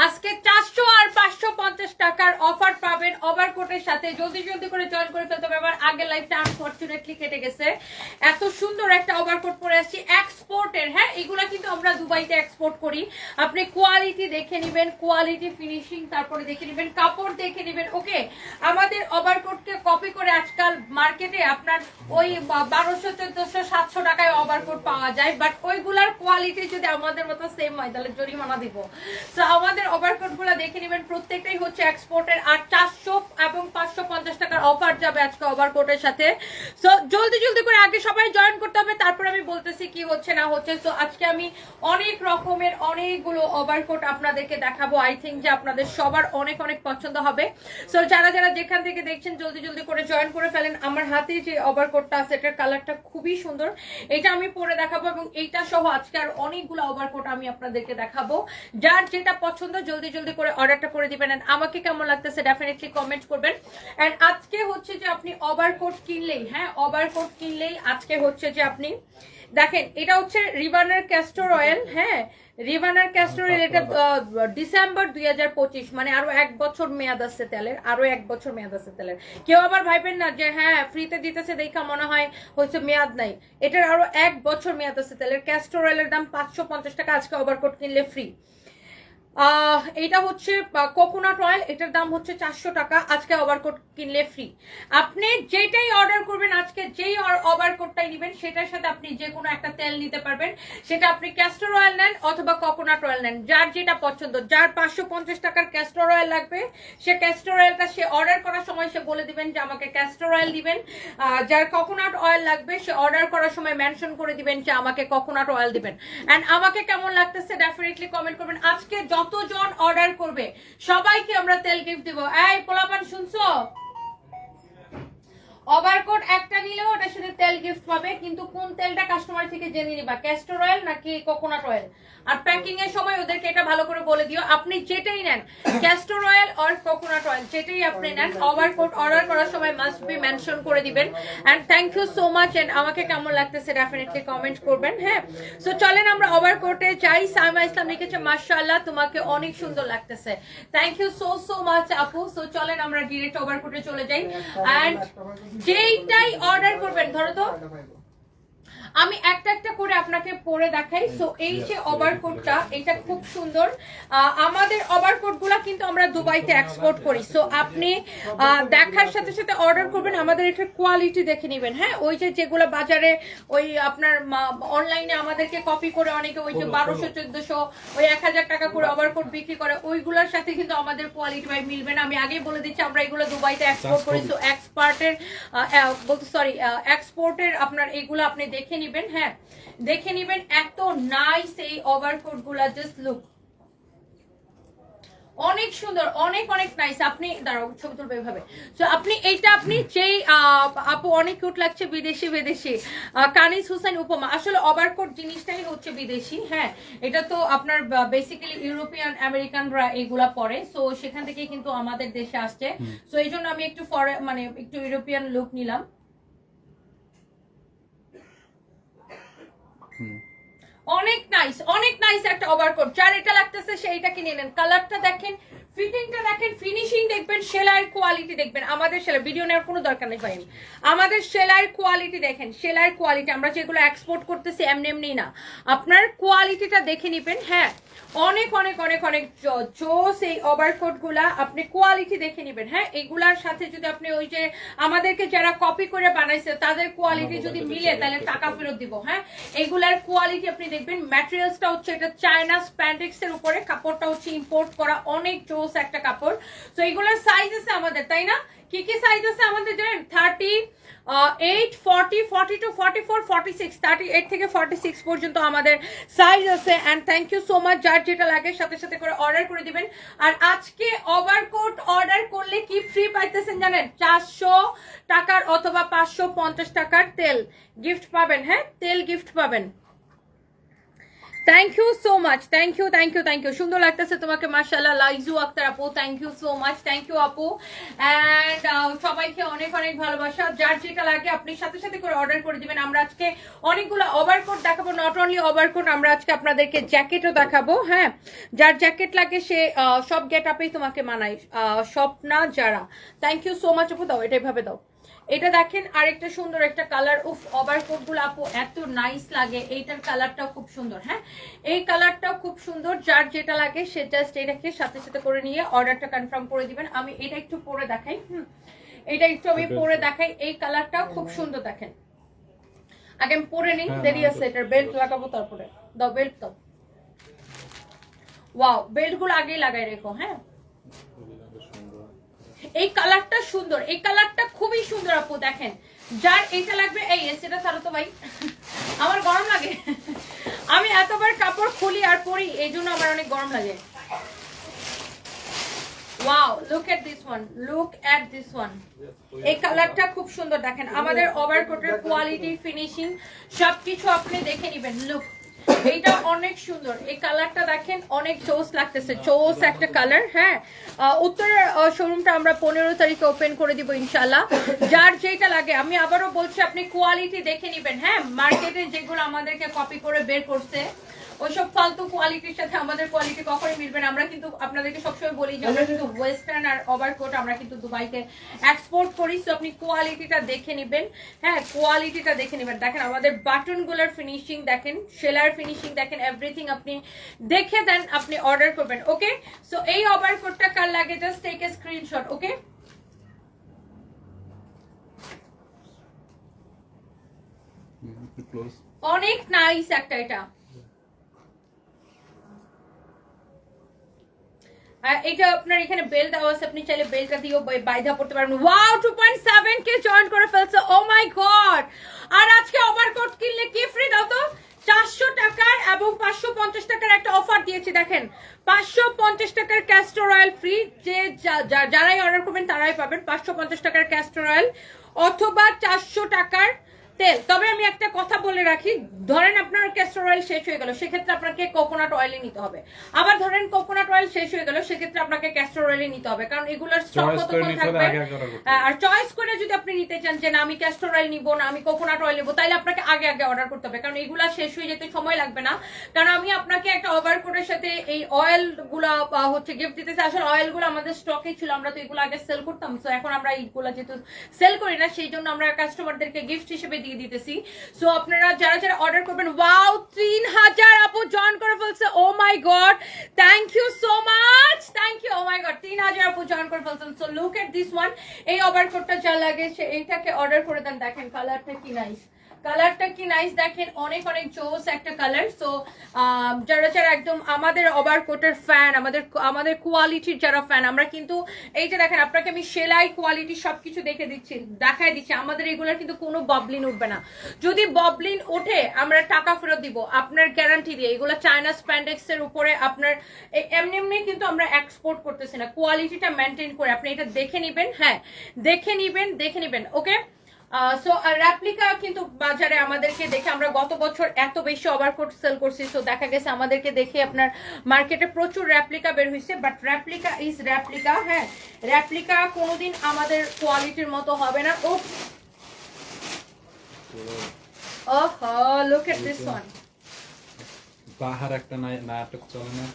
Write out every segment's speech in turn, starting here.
আজকে 400 আর 550 টাকার অফার পাবেন ওভারকোটের সাথে। জলদি জলদি করে জয়েন করে ফেলতে হবে। আমার আগের লাইফটা আনফরচুনেটলি কেটে গেছে। এত সুন্দর একটা ওভারকোট পরে আসছি এক্সপোর্টের। হ্যাঁ, এগুলা কিন্তু আমরা দুবাইতে এক্সপোর্ট করি। আপনি কোয়ালিটি দেখে নেবেন, কোয়ালিটি ফিনিশিং, তারপরে দেখে নেবেন, কাপড় দেখে নেবেন। ওকে, আমাদের ওভারকোটকে কপি করে আজকাল মার্কেটে আপনার ওই 1200, 1400, 700 টাকায় ওভারকোট পাওয়া যায়, বাট ওইগুলার কোয়ালিটি যদি আমাদের মতো সেম হয় তাহলে জরিমানা দিব। তো আমাদের ওভারকোট গুলো দেখে নেবেন, প্রত্যেকটাই হচ্ছে এক্সপোর্টের। আর 400 এবং 550 টাকার অফার যাবে আজকে ওভারকোটের সাথে। সো জলদি জলদি করে আগে সবাই জয়েন করতে হবে, তারপর আমি বলতেছি কি হচ্ছে না হচ্ছে। সো আজকে আমি অনেক রকমের অনেকগুলো ওভারকোট আপনাদেরকে দেখাবো। আই থিঙ্ক যে আপনাদের সবার অনেক অনেক পছন্দ হবে। সো যারা যারা যেখান থেকে দেখছেন জলদি জলদি করে জয়েন করে ফেলেন। আমার হাতে যে ওভারকোটটা আছে এটার কালারটা খুবই সুন্দর, এটা আমি পরে দেখাবো, এবং এইটা সহ আজকে আর অনেকগুলো ওভারকোট আমি আপনাদেরকে দেখাবো। যার যেটা পছন্দ জলদি জলদি করে অর্ডারটা করে দিবেন। এন্ড আমাকে কেমন লাগতেছে ডেফিনেটলি কমেন্ট করবেন। এন্ড আজকে হচ্ছে যে আপনি ওভারকোট কিনলেই, হ্যাঁ ওভারকোট কিনলেই আজকে হচ্ছে যে আপনি দেখেন, এটা হচ্ছে রিভানার ক্যাস্টর অয়েল। হ্যাঁ, রিভানার ক্যাস্টর অয়েল, এটা ডিসেম্বর 2025, মানে আরো 1 বছর মেয়াদ আছে তেলের, আরো 1 বছর মেয়াদ আছে তেলের। কেউ আবার ভাইবেন না যে হ্যাঁ ফ্রিতে দিতেছে দেখা মনে হয় হচ্ছে মেয়াদ নাই। এটার আরো 1 বছর মেয়াদ আছে তেলের। ক্যাস্টর অয়েলের দাম 550 টাকা, আজকে ওভারকোট কিনলে ফ্রি। এটা হচ্ছে কোকোনাট অয়েল, এটার দাম হচ্ছে 400 টাকা, আজকে ওভারকোট কিনলে ফ্রি। আপনি যেটাই অর্ডার করবেন আজকে, যেই ওভারকোটটাই নেবেন সেটার সাথে আপনি যে কোনো একটা তেল নিতে পারবেন। সেটা আপনি ক্যাস্টর অয়েল নেন অথবা কোকোনাট অয়েল নেন, যার যেটা পছন্দ। যার 550 টাকার ক্যাস্টর অয়েল লাগবে সে ক্যাস্টর অয়েলটা সে অর্ডার করার সময় সে বলে দিবেন যে আমাকে ক্যাস্টর অয়েল দিবেন। যার কোকোনাট অয়েল লাগবে সে অর্ডার করার সময় মেনশন করে দিবেন যে আমাকে কোকোনাট অয়েল দিবেন। এন্ড আমাকে কেমন লাগতেছে ডেফিনেটলি কমেন্ট করবেন। আজকে যতজন অর্ডার করবে সবাইকে আমরা তেল গিফট দিব। এই পোলাপান শুনছো? ওভারকোট একটা নিলেও ওটার সাথে তেল গিফট পাবে, কিন্তু কোন তেলটা কাস্টমার থেকে জেনে নিবা, ক্যাস্টর অয়েল নাকি কোকোনাট অয়েল। আর প্যাকিং এর সময় ওদেরকে এটা ভালো করে বলে দিও, আপনি যেটাই নেন ক্যাস্টর অয়েল আর কোকোনাট অয়েল যেটাই আপনি নেন, ওভারকোট অর্ডার করার সময় মাস্ট বি মেনশন করে দিবেন। And thank you so much. And আমাকে কেমন লাগতেছে ডেফিনেটলি কমেন্ট করবেন। হ্যাঁ, সো চলেন আমরা ওভারকোটে যাই। সাইমা ইসলাম লিখেছে মাশাআল্লাহ তোমাকে অনেক সুন্দর লাগতেছে। Thank you so so much আপু। সো চলেন আমরা ডিরেক্ট ওভারকোটে চলে যাই। এন্ড যেইটাই অর্ডার করবেন, ধরো তো আমি একটা একটা করে আপনাকে পরে দেখাই। সো এই যে ওভারকোটটা, এটা খুব সুন্দর। আমাদের ওভারকোট গুলা কিন্তু আমরা দুবাইতে এক্সপোর্ট করি। সো আপনি দেখার সাথে সাথে অর্ডার করবেন, আমাদের এটার কোয়ালিটি দেখে নেবেন। হ্যাঁ, ওই যে যেগুলো বাজারে ওই আপনার অনলাইনে আমাদেরকে কপি করে অনেকে ওই যে 1200, 1400, ওই 1000 টাকা করে ওভারকোট বিক্রি করে, ওইগুলোর সাথে কিন্তু আমাদের কোয়ালিটি ভাই মিলবে না। আমি আগেই বলে দিচ্ছি আমরা এগুলো দুবাইতে এক্সপোর্ট করি। সো এক্সপোর্টের আপনার এগুলো আপনি দেখে নিবেন। হ্যাঁ, দেখে নিবেন, এত নাইস এই ওভারকোট গুলা। জাস্ট লুক, অনেক সুন্দর, অনেক অনেক নাইস। আপনি দাঁড়াও ছবি তুলবে এভাবে। তো আপনি এইটা আপনি যেই আপু অনেক কিউট লাগছে, বিদেশি বিদেশি কানিজ হুসেন উপমা। আসলে ওভারকোট জিনিসটাই হচ্ছে বিদেশি। হ্যাঁ, এটা তো আপনার বেসিক্যালি ইউরোপিয়ান আমেরিকানরা এগুলা পরে, সো সেখান থেকে কিন্তু আমাদের দেশে আসছে। সো এই জন্য আমি একটু মানে একটু ইউরোপিয়ান লুক নিলাম। অনেক নাইস, অনেক নাইস একটা ওভারকোট। যার এটা লাগতেছে সেইটা কিনে নেন। কালারটা দেখেন, ফিটিংটা দেখেন, ফিনিশিং দেখবেন, সেলাইয়ের কোয়ালিটি দেখবেন। আমাদের সেলাই ভিডিও নেওয়ার কোনো দরকার নেই ভাই, আমাদের সেলাইয়ের কোয়ালিটি দেখেন, সেলাইয়ের কোয়ালিটি আমরা যেগুলো এক্সপোর্ট করতেছি এমনি এমনি না, আপনার কোয়ালিটিটা দেখে নিবেন। হ্যাঁ, অনেক অনেক অনেক অনেক জোস এই ওভারকোট গুলা, আপনি কোয়ালিটি দেখে নিবেন। হ্যাঁ, এগুলার সাথে যদি আপনি ওই যে আমাদেরকে যারা কপি করে বানাইছে তাদের কোয়ালিটি যদি মিলে তাহলে টাকা ফেরত দিব। হ্যাঁ, এগুলার কোয়ালিটি আপনি দেখবেন। ম্যাটেরিয়ালসটা হচ্ছে এটা চায়না স্প্যান্ডেক্স এর উপরে, কাপড়টা হচ্ছে ইম্পোর্ট করা, অনেক জোস একটা কাপড়। তো এগুলার সাইজ আছে আমাদের, তাই না? কি কি সাইজ আছে আমাদের জানেন? 38, 40, 42, 44, 46, 38 থেকে 46 পর্যন্ত আমাদের সাইজ আছে। And thank you so much. যার যেটা লাগে সাথে সাথে করে অর্ডার করে দিবেন। আর আজকে ওভারকোট অর্ডার করলে কি ফ্রি পাইতেছেন জানেন? 400 টাকার অথবা 550 টাকার তেল গিফট পাবেন। হ্যাঁ, তেল গিফট পাবেন। Thank you so much, thank you thank you thank you. সুন্দর লাগতেছে তোমাকে মাশাআল্লাহ। লাইজু আক্তার আপু, thank you so much, thank you আপু। অ্যান্ড সবাইকে অনেক অনেক ভালোবাসা। যার যেটা লাগে আপনি সাথে সাথে করে অর্ডার করে দিবেন। আমরা আজকে অনেকগুলো ওভারকোট দেখাবো, নট অনলি ওভারকোট, আমরা আজকে আপনাদেরকে জ্যাকেটও দেখাবো। হ্যাঁ, যার জ্যাকেট লাগে সে সব গেট আপেই তোমাকে মানায়, সব না যারা। থ্যাংক ইউ সো মাচ আপু। দাও এটা এভাবে দাও। এটা দেখেন আরেকটা সুন্দর একটা কালার। উফ, ওভারকোট গুলো আপু এত নাইস লাগে। এইটার কালারটাও খুব সুন্দর। হ্যাঁ, এই কালারটাও খুব সুন্দর। যার যেটা লাগে সে জাস্ট এটাকে সাথে সাথে করে নিয়ে অর্ডারটা কনফার্ম করে দিবেন। আমি এটা একটু পরে দেখাই। এটা একটু আমি পরে দেখাই। এই কালারটাও খুব সুন্দর। দেখেন আগে আমি পরে নিই, দেরি আছে। এটার বেল্ট লাগাবো তারপরে। দাও বেল্ট দাও। ওয়াও, বেল্ট গুলো আগেই লাগাই রেখো। হ্যাঁ, এই কালারটা সুন্দর, এই কালারটা খুবই সুন্দর আপু। দেখেন যার এটা লাগবে, এই সেটা ছাড়ো তো ভাই, আমার গরম লাগে। আমি এতবার কাপড় খুলি আর পরি, এই জন্য আমার অনেক গরম লাগে। Wow, look at this one, look at this one. এই কালারটা খুব সুন্দর। দেখেন আমাদের ওভারকোটের কোয়ালিটি, ফিনিশিং সবকিছু আপনি দেখে নেবেন। লুক, এইটা অনেক সুন্দর। এই কালারটা দেখেন অনেক চোস লাগতেছে, চোস একটা কালার। হ্যাঁ, উত্তরের শোরুমটা আমরা 15 তারিখে ওপেন করে দিব ইনশাল্লাহ। যার যেটা লাগে, আমি আবারও বলছি আপনি কোয়ালিটি দেখে নেবেন। হ্যাঁ, মার্কেটে যেগুলো আমাদেরকে কপি করে বের করছে ওইসব ফালতু কোয়ালিটির সাথে আমাদের কোয়ালিটি কখনোই মিলবে না। আমরা কিন্তু আপনাদেরকে সবসময় বলি যে আমরা কিন্তু ওয়েস্টার্ন আর ওভারকোট আমরা কিন্তু দুবাইতে এক্সপোর্ট করি। সো আপনি কোয়ালিটিটা দেখে নেবেন। হ্যাঁ, কোয়ালিটিটা দেখে নেবেন। দেখেন আমাদের বাটনগুলোর ফিনিশিং দেখেন, সেলার ফিনিশিং দেখেন, এভরিথিং আপনি দেখে দেন, আপনি অর্ডার করবেন। ওকে, সো এই ওভারকোটটা কার লাগে জাস্ট টেক এ স্ক্রিনশট। ওকে, অনেক নাইস একটা। এটা এটা আপনার এখানে বেল্ট দেওয়া আছে, আপনি চাইলে বেল্টটা দিয়েও বাইধা পড়তে পারবেন। ওয়াও, 2.7 কে জয়েন করে ফেলছে। Oh my god. আর আজকে ওভারকোট কিনলে কি ফ্রি দাও তো? 400 টাকার এবং 550 টাকার একটা অফার দিয়েছি। দেখেন 550 টাকার ক্যাস্টর অয়েল ফ্রি। যে যারাই অর্ডার করবেন তারাই পাবেন 550 টাকার ক্যাস্টর অয়েল অথবা 400 টাকার তেল। তবে আমি একটা কথা বলে রাখি, ধরেন আপনার ক্যাস্টর অয়েল শেষ হয়ে গেল, সেক্ষেত্রে আপনাকে কোকোনাট অয়েলই নিতে হবে। আবার ধরেন কোকোনাট অয়েল শেষ হয়ে গেল, সেক্ষেত্রে আপনাকে ক্যাস্টর অয়েলই নিতে হবে, কারণ এগুলোর স্টক কতক্ষণ থাকবে। আর চয়েস করে যদি আপনি নিতে চান যে না আমি ক্যাস্টর অয়েল নিব না, আমি কোকোনাট অয়েল নিব, তাহলে আপনাকে আগে আগে অর্ডার করতে হবে, কারণ এগুলা শেষ হয়ে যেতে সময় লাগবে না। কারণ আমি আপনাকে একটা ওভারকোটের সাথে এই অয়েল গুলা হচ্ছে গিফট দিতেছি। আসলে অয়েল গুলো আমাদের স্টকে ছিল, আমরা তো এগুলো আগে সেল করতাম। তো এখন আমরা এইগুলো যেহেতু সেল করি না, সেই জন্য আমরা কাস্টমারদেরকে গিফট হিসেবে দিয়ে দিতেছি। সো আপনারা যারা যারা অর্ডার করবেন, ওয়াও 3000 আপু জয়েন করে ফেলছে। Oh my God, thank you so much, thank you. Oh my God, 3000 আপু জয়েন করে ফেলছেন। So look at this one. এই ওভারকোটটা যা লাগে সে এইটাকে অর্ডার করে দেন। দেখেন কালারটা কি নাইস, কালারটা কি নাইস দেখেন, অনেক অনেক জোস একটা কালার। সো যারা যারা একদম আমাদের ওভারকোটের ফ্যান, আমাদের কোয়ালিটির যারা ফ্যান, আমরা কিন্তু এই যে দেখেন আপনাকে আমি সেলাই কোয়ালিটি সবকিছু দেখাই দিচ্ছি। আমাদের এগুলোর কিন্তু কোনো ববলিন উঠবে না। যদি ববলিন ওঠে আমরা টাকা ফেরত দিব, আপনার গ্যারান্টি দিয়ে। এগুলো চায়না স্প্যান্ডেক্স এর উপরে আপনার এমনি এমনি কিন্তু আমরা এক্সপোর্ট করতেছি না, কোয়ালিটিটা মেনটেন করে আপনি এটা দেখে নিবেন। হ্যাঁ, দেখে নিবেন। ওকে, সো রেপ্লিকা কিন্তু বাজারে আমাদেরকে দেখে, আমরা গত বছর এত বেশি ওভারকোট সেল করছি। সো দেখা গেছে আমাদেরকে দেখে আপনার মার্কেটে প্রচুর রেপ্লিকা বের হয়েছে, বাট রেপ্লিকা ইজ রেপ্লিকা। হ্যাঁ, রেপ্লিকা কোনোদিন আমাদের কোয়ালিটির মতো হবে না। ওহো, লুক এট দিস ওয়ান। বাহার একটা নাটক চলে না।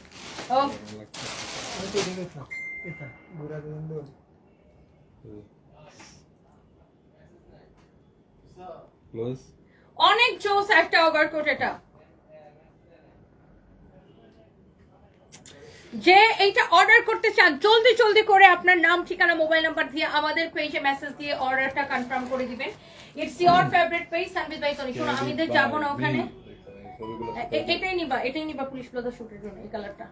অনেক জোস একটা ওভারকোট। এটা যে এইটা অর্ডার করতে চান জলদি জলদি করে আপনার নাম, ঠিকানা, মোবাইল নাম্বার দিয়ে আমাদের পেজে মেসেজ দিয়ে অর্ডারটা কনফার্ম করে দিবেন। ইটস ইওর ফেভারিট পেজ সানবিজ ভাই। তনি শোনো, আমি তো যাবো না ওখানে। এটাই নিবা পুলিশ প্লাজা শুটের জন্য। এই কালারটা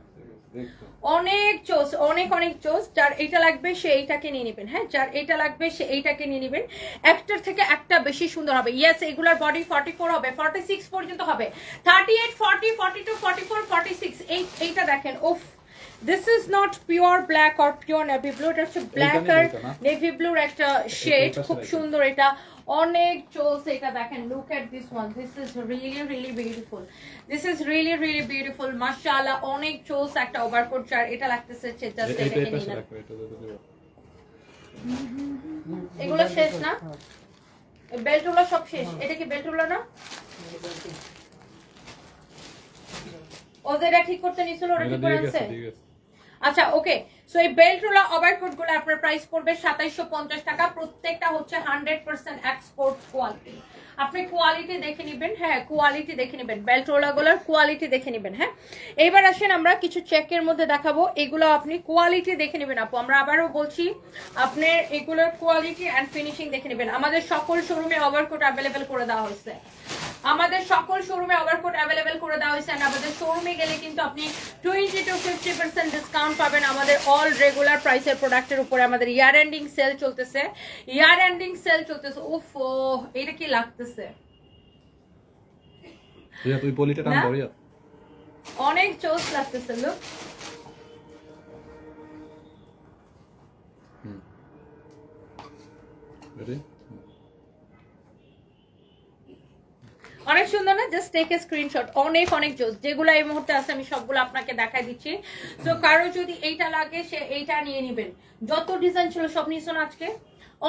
অনেক চোস, অনেক চোস। যার এটা লাগবে সে এইটাকে নিয়ে নেবেন। হ্যাঁ, যার এটা লাগবে সে এইটাকে নিয়ে নেবেন। একটার থেকে একটা বেশি সুন্দর হবে। ইয়েস, এগুলার বডি 44 হবে, 46 পর্যন্ত হবে, 38, 40, 42, 44, 46। এইটা দেখেন, উফ, this is not pure black or pure navy blue, এটা হচ্ছে ব্ল্যাক আর নেভি ব্লুর একটা শেড। খুব সুন্দর এটা অনেক চলছে এটা দেখেন, look at this one, this is really really beautiful, this is really really beautiful মাশাআল্লাহ। অনেক চলছে একটা ওভারকোট, চার এটা লাগতেছে জাস্ট এটা এটাকে এটা নিয়ে রাখো, এটা তো দিও। এগুলো শেষ না, বেল্ট গুলো সব শেষ। এটা কি বেল্ট গুলো না, ওদের ঠিক করতে নিছিল, ওরা এটা ঠিক করে দিয়ে গেছে, আনছে। দিয়ে গেছে। আচ্ছা ওকে, সো এই বেল্ট রোলা ওভারকোট গুলো আপনার প্রাইস পড়বে 2750 টাকা। প্রত্যেকটা হচ্ছে 100% এক্সপোর্ট কোয়ালিটি। আপনি কোয়ালিটি দেখে নেবেন, হ্যাঁ কোয়ালিটি দেখে নেবেন, বেল্ট রোলা গুলোর কোয়ালিটি দেখে নেবেন। হ্যাঁ এবার আসেন আমরা কিছু চেকের মধ্যে দেখাবো, এগুলো আপনি কোয়ালিটি দেখে নেবেন আপু। আমরা আবারও বলছি, আপনার এগুলোর কোয়ালিটি এন্ড ফিনিশিং দেখে নেবেন। আমাদের সকল শোরুমে ওভারকোট অ্যাভেলেবেল করে দেওয়া হয়েছে, আমাদের সকল শোরুমে ওভারকোট অ্যাভেলেবেল করে দেওয়া হয়েছে। আমাদের শোরুমে গেলে কিন্তু আপনি 20 to 50% ডিসকাউন্ট পাবেন আমাদের অল রেগুলার প্রাইসের প্রোডাক্টের উপরে। আমাদের ইয়ার এন্ডিং সেল চলতেছে, ইয়ার এন্ডিং সেল চলতেছে। উফ এটা কি লাগতেছে, রিয়া তুই পলিটা টান না? দাও রিয়া। অনেক চোস লাগতেছে। Look, ready? অনেক সুন্দর না? Just take a screenshot. অনেক অনেক জোস, যেগুলো এই মুহূর্তে আছে আমি সবগুলো আপনাকে দেখাই দিচ্ছি। তো কারো যদি এইটা লাগে সে এইটা নিয়ে নেবেন। যত ডিজাইন ছিল সব নিয়েছেন আজকে,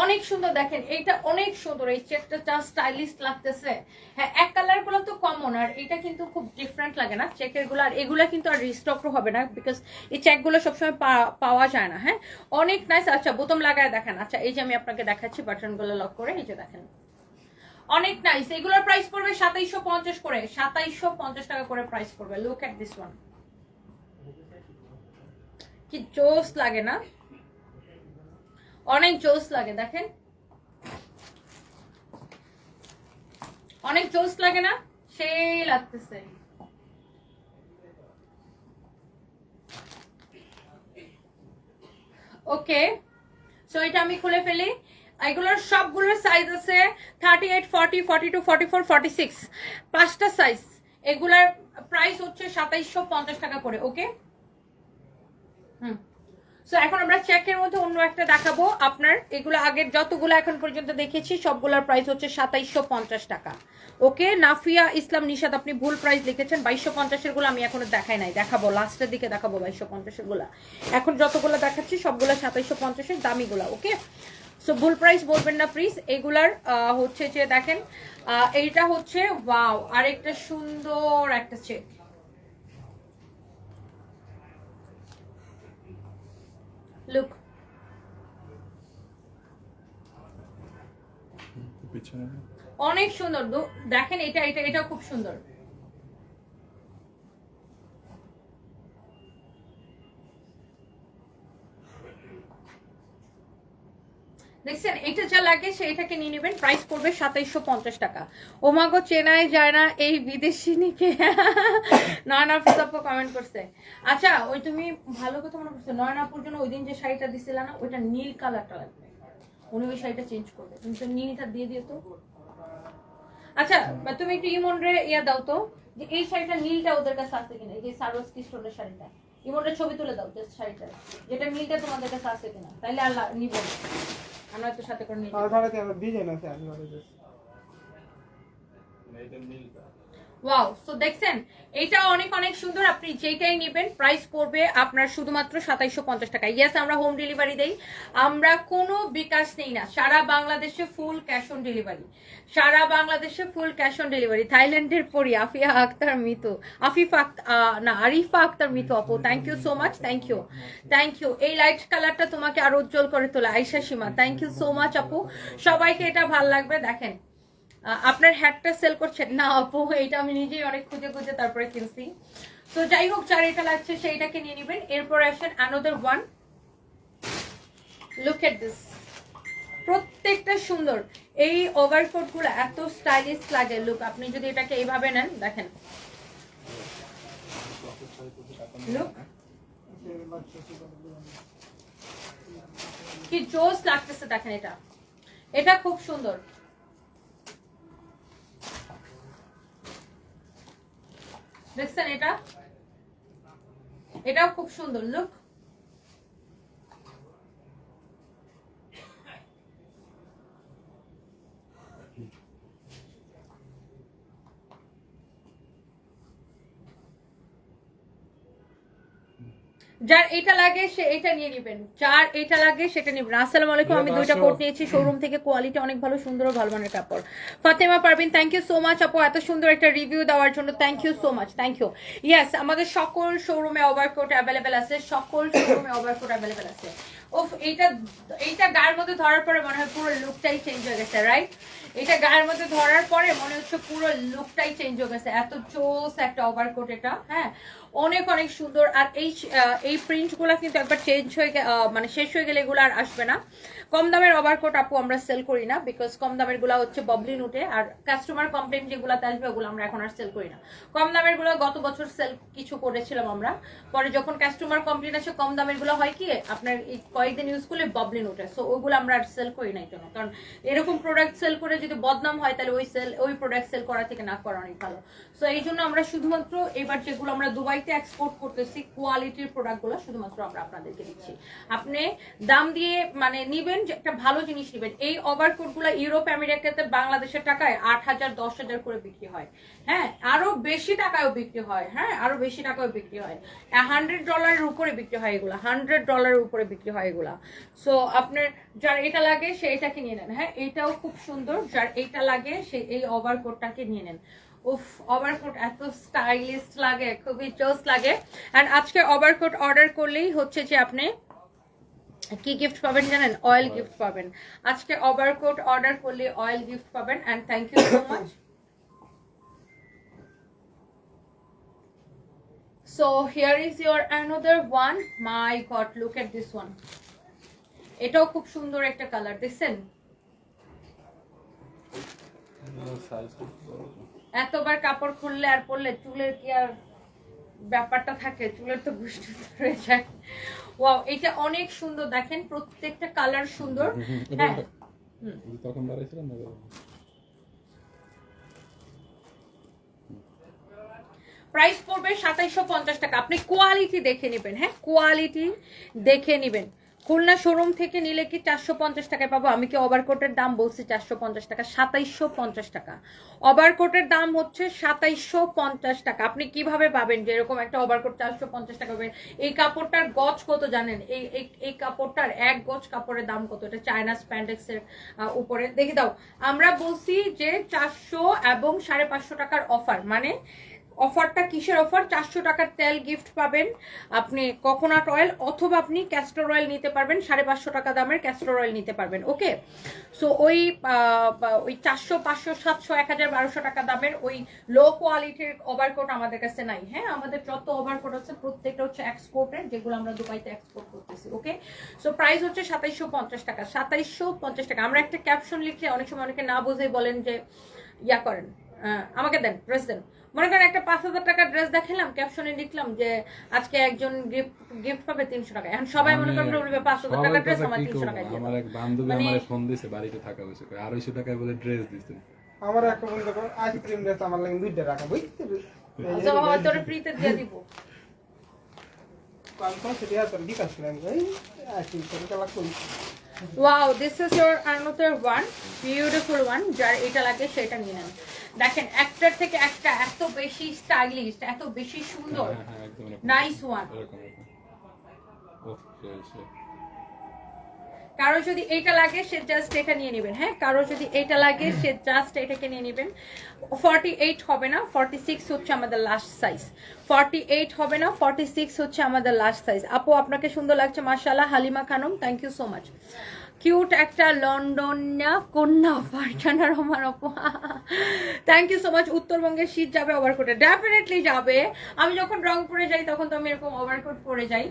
অনেক সুন্দর দেখেন, এইটা অনেক সুন্দর, এই চেকটা যা স্টাইলিশ লাগতেছে। হ্যাঁ এক কালার গুলো তো কমন, আর এটা কিন্তু খুব ডিফারেন্ট লাগে না চেকের গুলো। আর এগুলা কিন্তু আর রিস্টক হবে না, বিকজ এই চেক গুলো সবসময় পাওয়া যায় না। হ্যাঁ অনেক নাইস। আচ্ছা বোতাম লাগায় দেখেন। আচ্ছা এই যে আমি আপনাকে দেখাচ্ছি বাটন গুলো লক করে, এই যে দেখেন অনেক নাইস। এগুলোর প্রাইস পড়বে 2750 করে, 2750 টাকা করে প্রাইস পড়বে। লুক এট দিস ওয়ান, কি জোস লাগে না? অনেক জোস লাগে দেখেন, অনেক জোস লাগে না? সেই লাগতেছে। ওকে সো এটা আমি খুলে ফেলি। এগুলোর সবগুলোর সাইজ আছে 38, 40, 42, 44, 46, পাঁচটা সাইজ। এগুলার প্রাইস হচ্ছে 2750 টাকা করে। ওকে সো এখন আমরা চেকের মধ্যে অন্য একটা দেখাবো আপনার। এগুলো আগের যতগুলো এখন পর্যন্ত দেখেছি সবগুলোর প্রাইস হচ্ছে 2750 টাকা। ওকে নাফিয়া ইসলাম নিশাদ, আপনি ভুল প্রাইস লিখেছেন। 2250 এর গুলো আমি এখনো দেখাই নাই, দেখাবো লাস্টের দিকে দেখাবো 2250 এর গুলা। এখন যতগুলো দেখাচ্ছি সবগুলো 2750 এর দামিগুলা। ওকে সো ভুল প্রাইস বলবেন না প্লিজ। এগুলার হচ্ছে যে দেখেন এইটা হচ্ছে ওয়াও, আরেকটা সুন্দর একটা চেক। লুক পিছনে অনেক সুন্দর দেখেন, এটা এটা এটা খুব সুন্দর। দেখছেন এটা যা লাগে সেইটাকে নিয়ে নেবেন, প্রাইস পড়বে 2750 টাকা। ওমাগো চেনাই যায় না এই বিদেশিনীকে। নয়নাপুর কমেন্ট করছে। আচ্ছা ওই তুমি ভালো কথা মনে করছো, নয়নাপুর জন্য ওই দিন যে শাড়িটা দিছিল না ওইটা নীল কালারটা লাগবে, উনি ওই শাড়িটা চেঞ্জ করবে, তুমি তো নীলটা দিয়ে দিও তো। আচ্ছা তুমি একটু ইমনরে ইয়া দাও তো, যে এই শাড়িটা নীলটা ওদের কাছে আছে কিনা, এই যে সারোয়ারস্কি স্টোনের শাড়িটা ইমনরে ছবি তুলে দাও জাস্ট শাড়িটা, যেটা নীলটা তোমাদের কাছে আছে কিনা, তাইলে আল্লাহ নিব আমরা তো সাথে করে নিব। আর ধারাতে আবার ডিজাইন আছে আজকে এটা নীলটা। ওয়াও সো দেখছেন এটা অনেক অনেক সুন্দর। আপনি যেটাই নেবেন প্রাইস পড়বে আপনার শুধুমাত্র 2750 টাকা। ইয়েস আমরা হোম ডেলিভারি দেই, আমরা কোনো বিকাশ নেই না, সারা বাংলাদেশে ফুল ক্যাশ অন ডেলিভারি, সারা বাংলাদেশে ফুল ক্যাশ অন ডেলিভারি। থাইল্যান্ডের পরি আফিয়া আক্তার মিতু, না আরিফা আক্তার মিতু আপু, thank you so much, thank you thank you. এই লাইট কালারটা তোমাকে আরো উজ্জ্বল করে তোলা, Ayesha Sima, thank you so much আপু। সবাইকে এটা ভালো লাগবে। দেখেন আপনার হ্যাটটা সেল করছেন না আপু, এটা আমি নিজেই অনেক খুঁজে খুঁজে তারপরে কিনছি। তো যাই হোক যার এটা লাগছে সেইটাকে নিয়ে নেবেন। এরপর আসেন another one, look at this, প্রত্যেকটা সুন্দর। এই ওভারকোট গুলো এত স্টাইলিশ লাগে। লুক আপনি যদি এটাকে এইভাবে নেন দেখেন, লুক কি জোস লাগতেছে দেখেন, এটা এটা খুব সুন্দর। দেখছেন এটা, এটাও খুব সুন্দর। লুক যার এটা লাগে সে এটা নিয়ে নেবেন, যার এটা লাগে সেটা নেবেন। আসসালামু আলাইকুম, আমি দুইটা কোট নিয়েছি শোরুম থেকে, কোয়ালিটি অনেক ভালো, সুন্দর ও ভালো মানের কাপড়। Fatema Parvin, thank you so much আপু এত সুন্দর একটা রিভিউ দেওয়ার জন্য, thank you so much, thank you. Yes, আমাদের সকল শোরুমে ওভারকোট অ্যাভেলেবেল আছে, সকল শোরুমে ওভারকোট অ্যাভেলেবেল আছে। ওফ, এইটা গায়ের মধ্যে ধরার পরে মনে হয় পুরো লুকটাই চেঞ্জ হয়ে গেছে, রাইট? এটা গায়ের মধ্যে ধরার পরে মনে হচ্ছে পুরো লুকটাই চেঞ্জ হয়ে গেছে, এত চোস একটা ওভারকোট এটা। হ্যাঁ, অনেক অনেক সুন্দর। আর এই প্রিন্টগুলো কিন্তু একবার চেঞ্জ হয়ে মানে শেষ হয়ে গেলে এগুলো আর আসবে না। কম দামের ওভারকোট আপু আমরা সেল করি না, বিকজ কম দামের গুলা হচ্ছে ববলি নোটে, আর কাস্টমার কমপ্লেন যেগুলোতে আসবে ওগুলো আমরা এখন আর সেল করি না। কম দামের গুলো গত বছর সেল কিছু করেছিলাম আমরা, পরে যখন কাস্টমার কমপ্লেন আসে কম দামের গুলো হয় কি আপনার এই কয়েকদিন ইউজ করলে ববলি নোটে, সো ওইগুলো আমরা আর সেল করি না এই জন্য। কারণ এরকম প্রোডাক্ট সেল করে যদি বদনাম হয় তাহলে ওই প্রোডাক্ট সেল করা থেকে না করা অনেক ভালো। সো এই জন্য আমরা শুধুমাত্র এবার যেগুলো আমরা দুবাইতে এক্সপোর্ট করতেছি কোয়ালিটির প্রোডাক্টগুলো শুধুমাত্র আমরা আপনাদেরকে দিচ্ছি। আপনি দাম দিয়ে মানে নিবেন, যে একটা ভালো জিনিস নিবেন। এই ওভারকোটগুলো ইউরোপ আমেরিকাতে বাংলাদেশের টাকায় 8,000 10,000 করে বিক্রি হয়। হ্যাঁ, আরো বেশি টাকায়ও বিক্রি হয়। হ্যাঁ, আরো বেশি টাকায়ও বিক্রি হয়, $100 উপরে বিক্রি হয় এগুলা, $100 উপরে বিক্রি হয় এগুলা। সো আপনার যার এটা লাগে সে এটাকে নিয়ে নেন। হ্যাঁ, এটাও খুব সুন্দর, যার এটা লাগে সে এই ওভারকোটটাকে নিয়ে নেন। উফ, ওভারকোট এত স্টাইলিশ লাগে, খুবই জোস লাগে। এন্ড আজকে ওভারকোট অর্ডার করলেই হচ্ছে যে আপনি কি গিফট পাবেন জানেন? অয়েল গিফট পাবেন। আজকে ওভারকোট অর্ডার করলে অয়েল গিফট পাবেন। And thank you so much. So here is your another one. My God, look at this one. এটাও খুব সুন্দর একটা কালার, দেখছেন? এতবার কাপড় খুললে আর পরলে চুলের কি আর ব্যাপারটা থাকে? চুলের তো গুষ্টি হয়ে যায়। ওয়াও, এটা অনেক সুন্দর, দেখেন প্রত্যেকটা কালার সুন্দর। হ্যাঁ, তখন দাঁড়াইছিলাম না। প্রাইস পড়বে 2750 টাকা। আপনি কোয়ালিটি দেখে নেবেন। হ্যাঁ, কোয়ালিটি দেখে নেবেন। খুলনা শোরুম থেকে নিলে কি 450 টাকায় পাবো? আমি কি ওভারকোটের দাম বলছি 450 টাকা? 2750 টাকা। ওভারকোটের দাম হচ্ছে 2750 টাকা। আপনি কিভাবে পাবেন যে এরকম একটা ওভারকোট 450 টাকা পাবেন? এই কাপড়টার গজ কত জানেন? এই কাপড়টার এক গজ কাপড়ের দাম কত? এটা চায়না স্প্যান্ডেক্সের উপরে। দেখে দাও, আমরা বলছি যে 400 এবং 550 টাকার অফার। মানে অফারটা কিসের অফার? 400 টাকার তেল গিফট পাবেন আপনি, কোকোনাট অয়েল, অথবা আপনি ক্যাস্টর অয়েল নিতে পারবেন, 550 টাকা দামের ক্যাস্টর অয়েল নিতে পারবেন। ওকে, সো ওই 400 500 700 1000 1200 টাকা দামের ওই লো কোয়ালিটির ওভারকোট আমাদের কাছে নাই। হ্যাঁ, আমাদের যত ওভারকোট আছে প্রত্যেকটা হচ্ছে এক্সপোর্টের, যেগুলো আমরা দুবাইতে এক্সপোর্ট করতেছি। ওকে, সো প্রাইস হচ্ছে 2750 টাকা। 2750 টাকা। আমরা একটা ক্যাপশন লিখলে অনেক সময় অনেকে না বুঝেই বলেন যে ইয়া করেন, আমাকে দেন, ড্রেস দেন। মনে করেন একটা 5000 টাকার ড্রেস দেখালাম, ক্যাপশনে লিখলাম যে আজকে একজন গিফট পাবে 300 টাকা। এখন সবাই মনে করেন 5000 টাকার ড্রেস আমার 300 টাকায় দিয়ে। আমার এক বান্ধবী আমারে ফোন দিছে, বাড়িতে থাকা হইছে, 250 টাকায় বলে ড্রেস দিছে। আমার একটা বন্ধু দেখো আইসক্রিম ড্রেস আমার লাগে 2টা টাকা, বুঝতে? আচ্ছা, হয়তো ফ্রিতে দিয়ে দিব। কনফার্ম সেটা তোর বিকাশ করে আমি আইসক্রিম টাকা কই। Wow, this is your another one, beautiful one. যার এটা লাগে সেটা নিয়ে নেন। দেখেন একটার থেকে একটা এত বেশি স্টাইলিশ, এত বেশি সুন্দর, নাইস ওয়ান। কারো যদি এটা লাগে সে জাস্ট এটা নিয়ে নেবেন। হ্যাঁ, কারো যদি এটা লাগে সে জাস্ট এটাকে নিয়ে নেবেন। 48 হবে না, 46 হচ্ছে আমাদের লাস্ট সাইজ। 48 হবে না, 46 হচ্ছে আমাদের লাস্ট সাইজ। আপু আপনাকে সুন্দর লাগছে মাশাআল্লাহ। Halima Khanam, thank you so much. Cute একটা লন্ডনিয়া কন্যা ফারজানা রহমান আপু, থ্যাংক ইউ সো মাচ। উত্তরবঙ্গের শীত যাবে ওভারকোটে? ডেফিনেটলি যাবে। আমি যখন রংপুরে যাই তখন তো আমি এরকম ওভারকোট পরে যাই।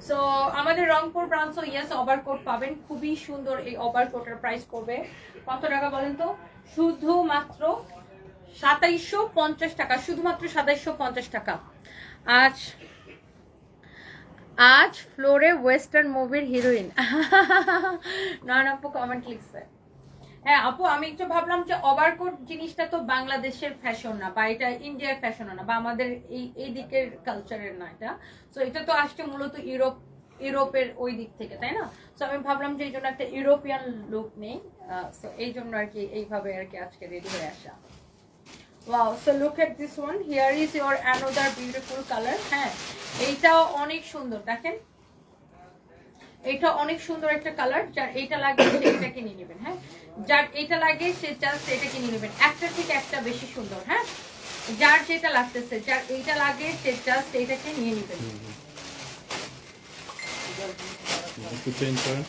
সো আমাদের রংপুর ব্রাঞ্চও ইয়েস ওভারকোট পাবেন, খুবই সুন্দর। এই ওভারকোটের প্রাইস পড়বে কত টাকা বলেন তো? শুধুমাত্র 2750 টাকা, শুধুমাত্র 2750 টাকা। আজ ফ্লোরে ওয়েস্টার্ন মুভির হিরোইন নয়ন আপু কমেন্ট লিখছে। হ্যাঁ আপু, আমি একটু ভাবলাম যে ওভারকোট জিনিসটা তো বাংলাদেশের ফ্যাশন না, বা এটা ইন্ডিয়ার ফ্যাশন না, বা আমাদের এই দিকের কালচারের না এটা। সো এটা তো আসছে মূলত ইউরোপের ওই দিক থেকে, তাই না? সো আমি ভাবলাম যে এই জন্য একটা ইউরোপিয়ান লুক নেই, সো এই জন্য আর কি এইভাবে আর কি আজকে রেডি হয়ে আসা। Wow, so look at this one, here is your another beautiful colour. হ্যাঁ, এইটাও অনেক সুন্দর, দেখেন এটা অনেক সুন্দর একটা কালার। যার এইটা লাগে সে এটা কিনে নেবেন। হ্যাঁ, যার এইটা লাগে সে জাস্ট এটা কিনে নেবেন, একটা থেকে একটা বেশি সুন্দর। হ্যাঁ, যার যেটা লাগতেছে, যার এইটা লাগে সে জাস্ট এইটাকে নিয়ে নেবেন। একটু চেঞ্জ করেন।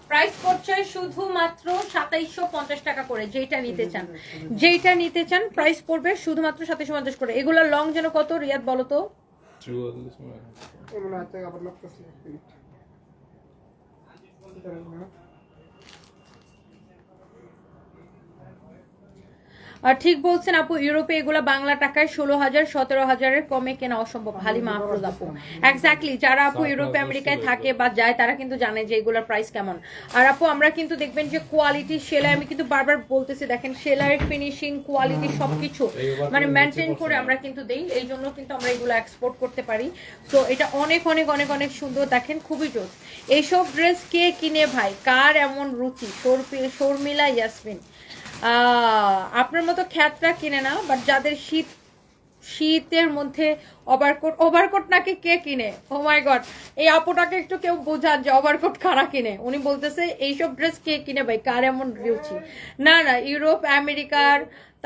প্রাইস পড়ছে শুধুমাত্র 2750 টাকা করে। যেটা নিতে চান, যেটা নিতে চান প্রাইস পড়বে শুধুমাত্র 2750 করে। এগুলা লং যেন কত রিয়াদ বলো তো? 44 এমন আছে আবার লাগতেছে এক মিনিট। আর ঠিক বলছেন আপু, ইউরোপে এগুলা বাংলা টাকায় 16,000 17,000-এর কমে কেনা অসম্ভব। হালিমা আফরোজ আপু, এক্স্যাক্টলি যারা আপু ইউরোপে আমেরিকায় থাকে বা যায় তারা কিন্তু জানে যে এগুলোর প্রাইস কেমন। আর আপু আমরা কিন্তু দেখবেন যে কোয়ালিটি সেলাই, আমি কিন্তু বারবার বলতেছি, দেখেন সেলাইয়ের ফিনিশিং কোয়ালিটি সবকিছু মানে মেনটেন করে আমরা কিন্তু দেই, এই জন্য কিন্তু আমরা এগুলো এক্সপোর্ট করতে পারি। সো এটা অনেক অনেক অনেক অনেক সুন্দর, দেখেন খুবই জোস। এইসব ড্রেস কে কিনে ভাই, কার এমন রুচি? শর্মিলা ইয়াসমিন, আপনার মতো খ্যাতরা কিনে না, বাট যাদের শীতের মধ্যে ওভারকোট নাকি কে কিনে? ও মাই গড, এই আপুটাকে একটু কেউ বোঝান যে ওভারকোট কারা কিনে। উনি বলতেছে এইসব ড্রেস কে কিনে ভাই, কার এমন রুচি? না না, ইউরোপ আমেরিকার,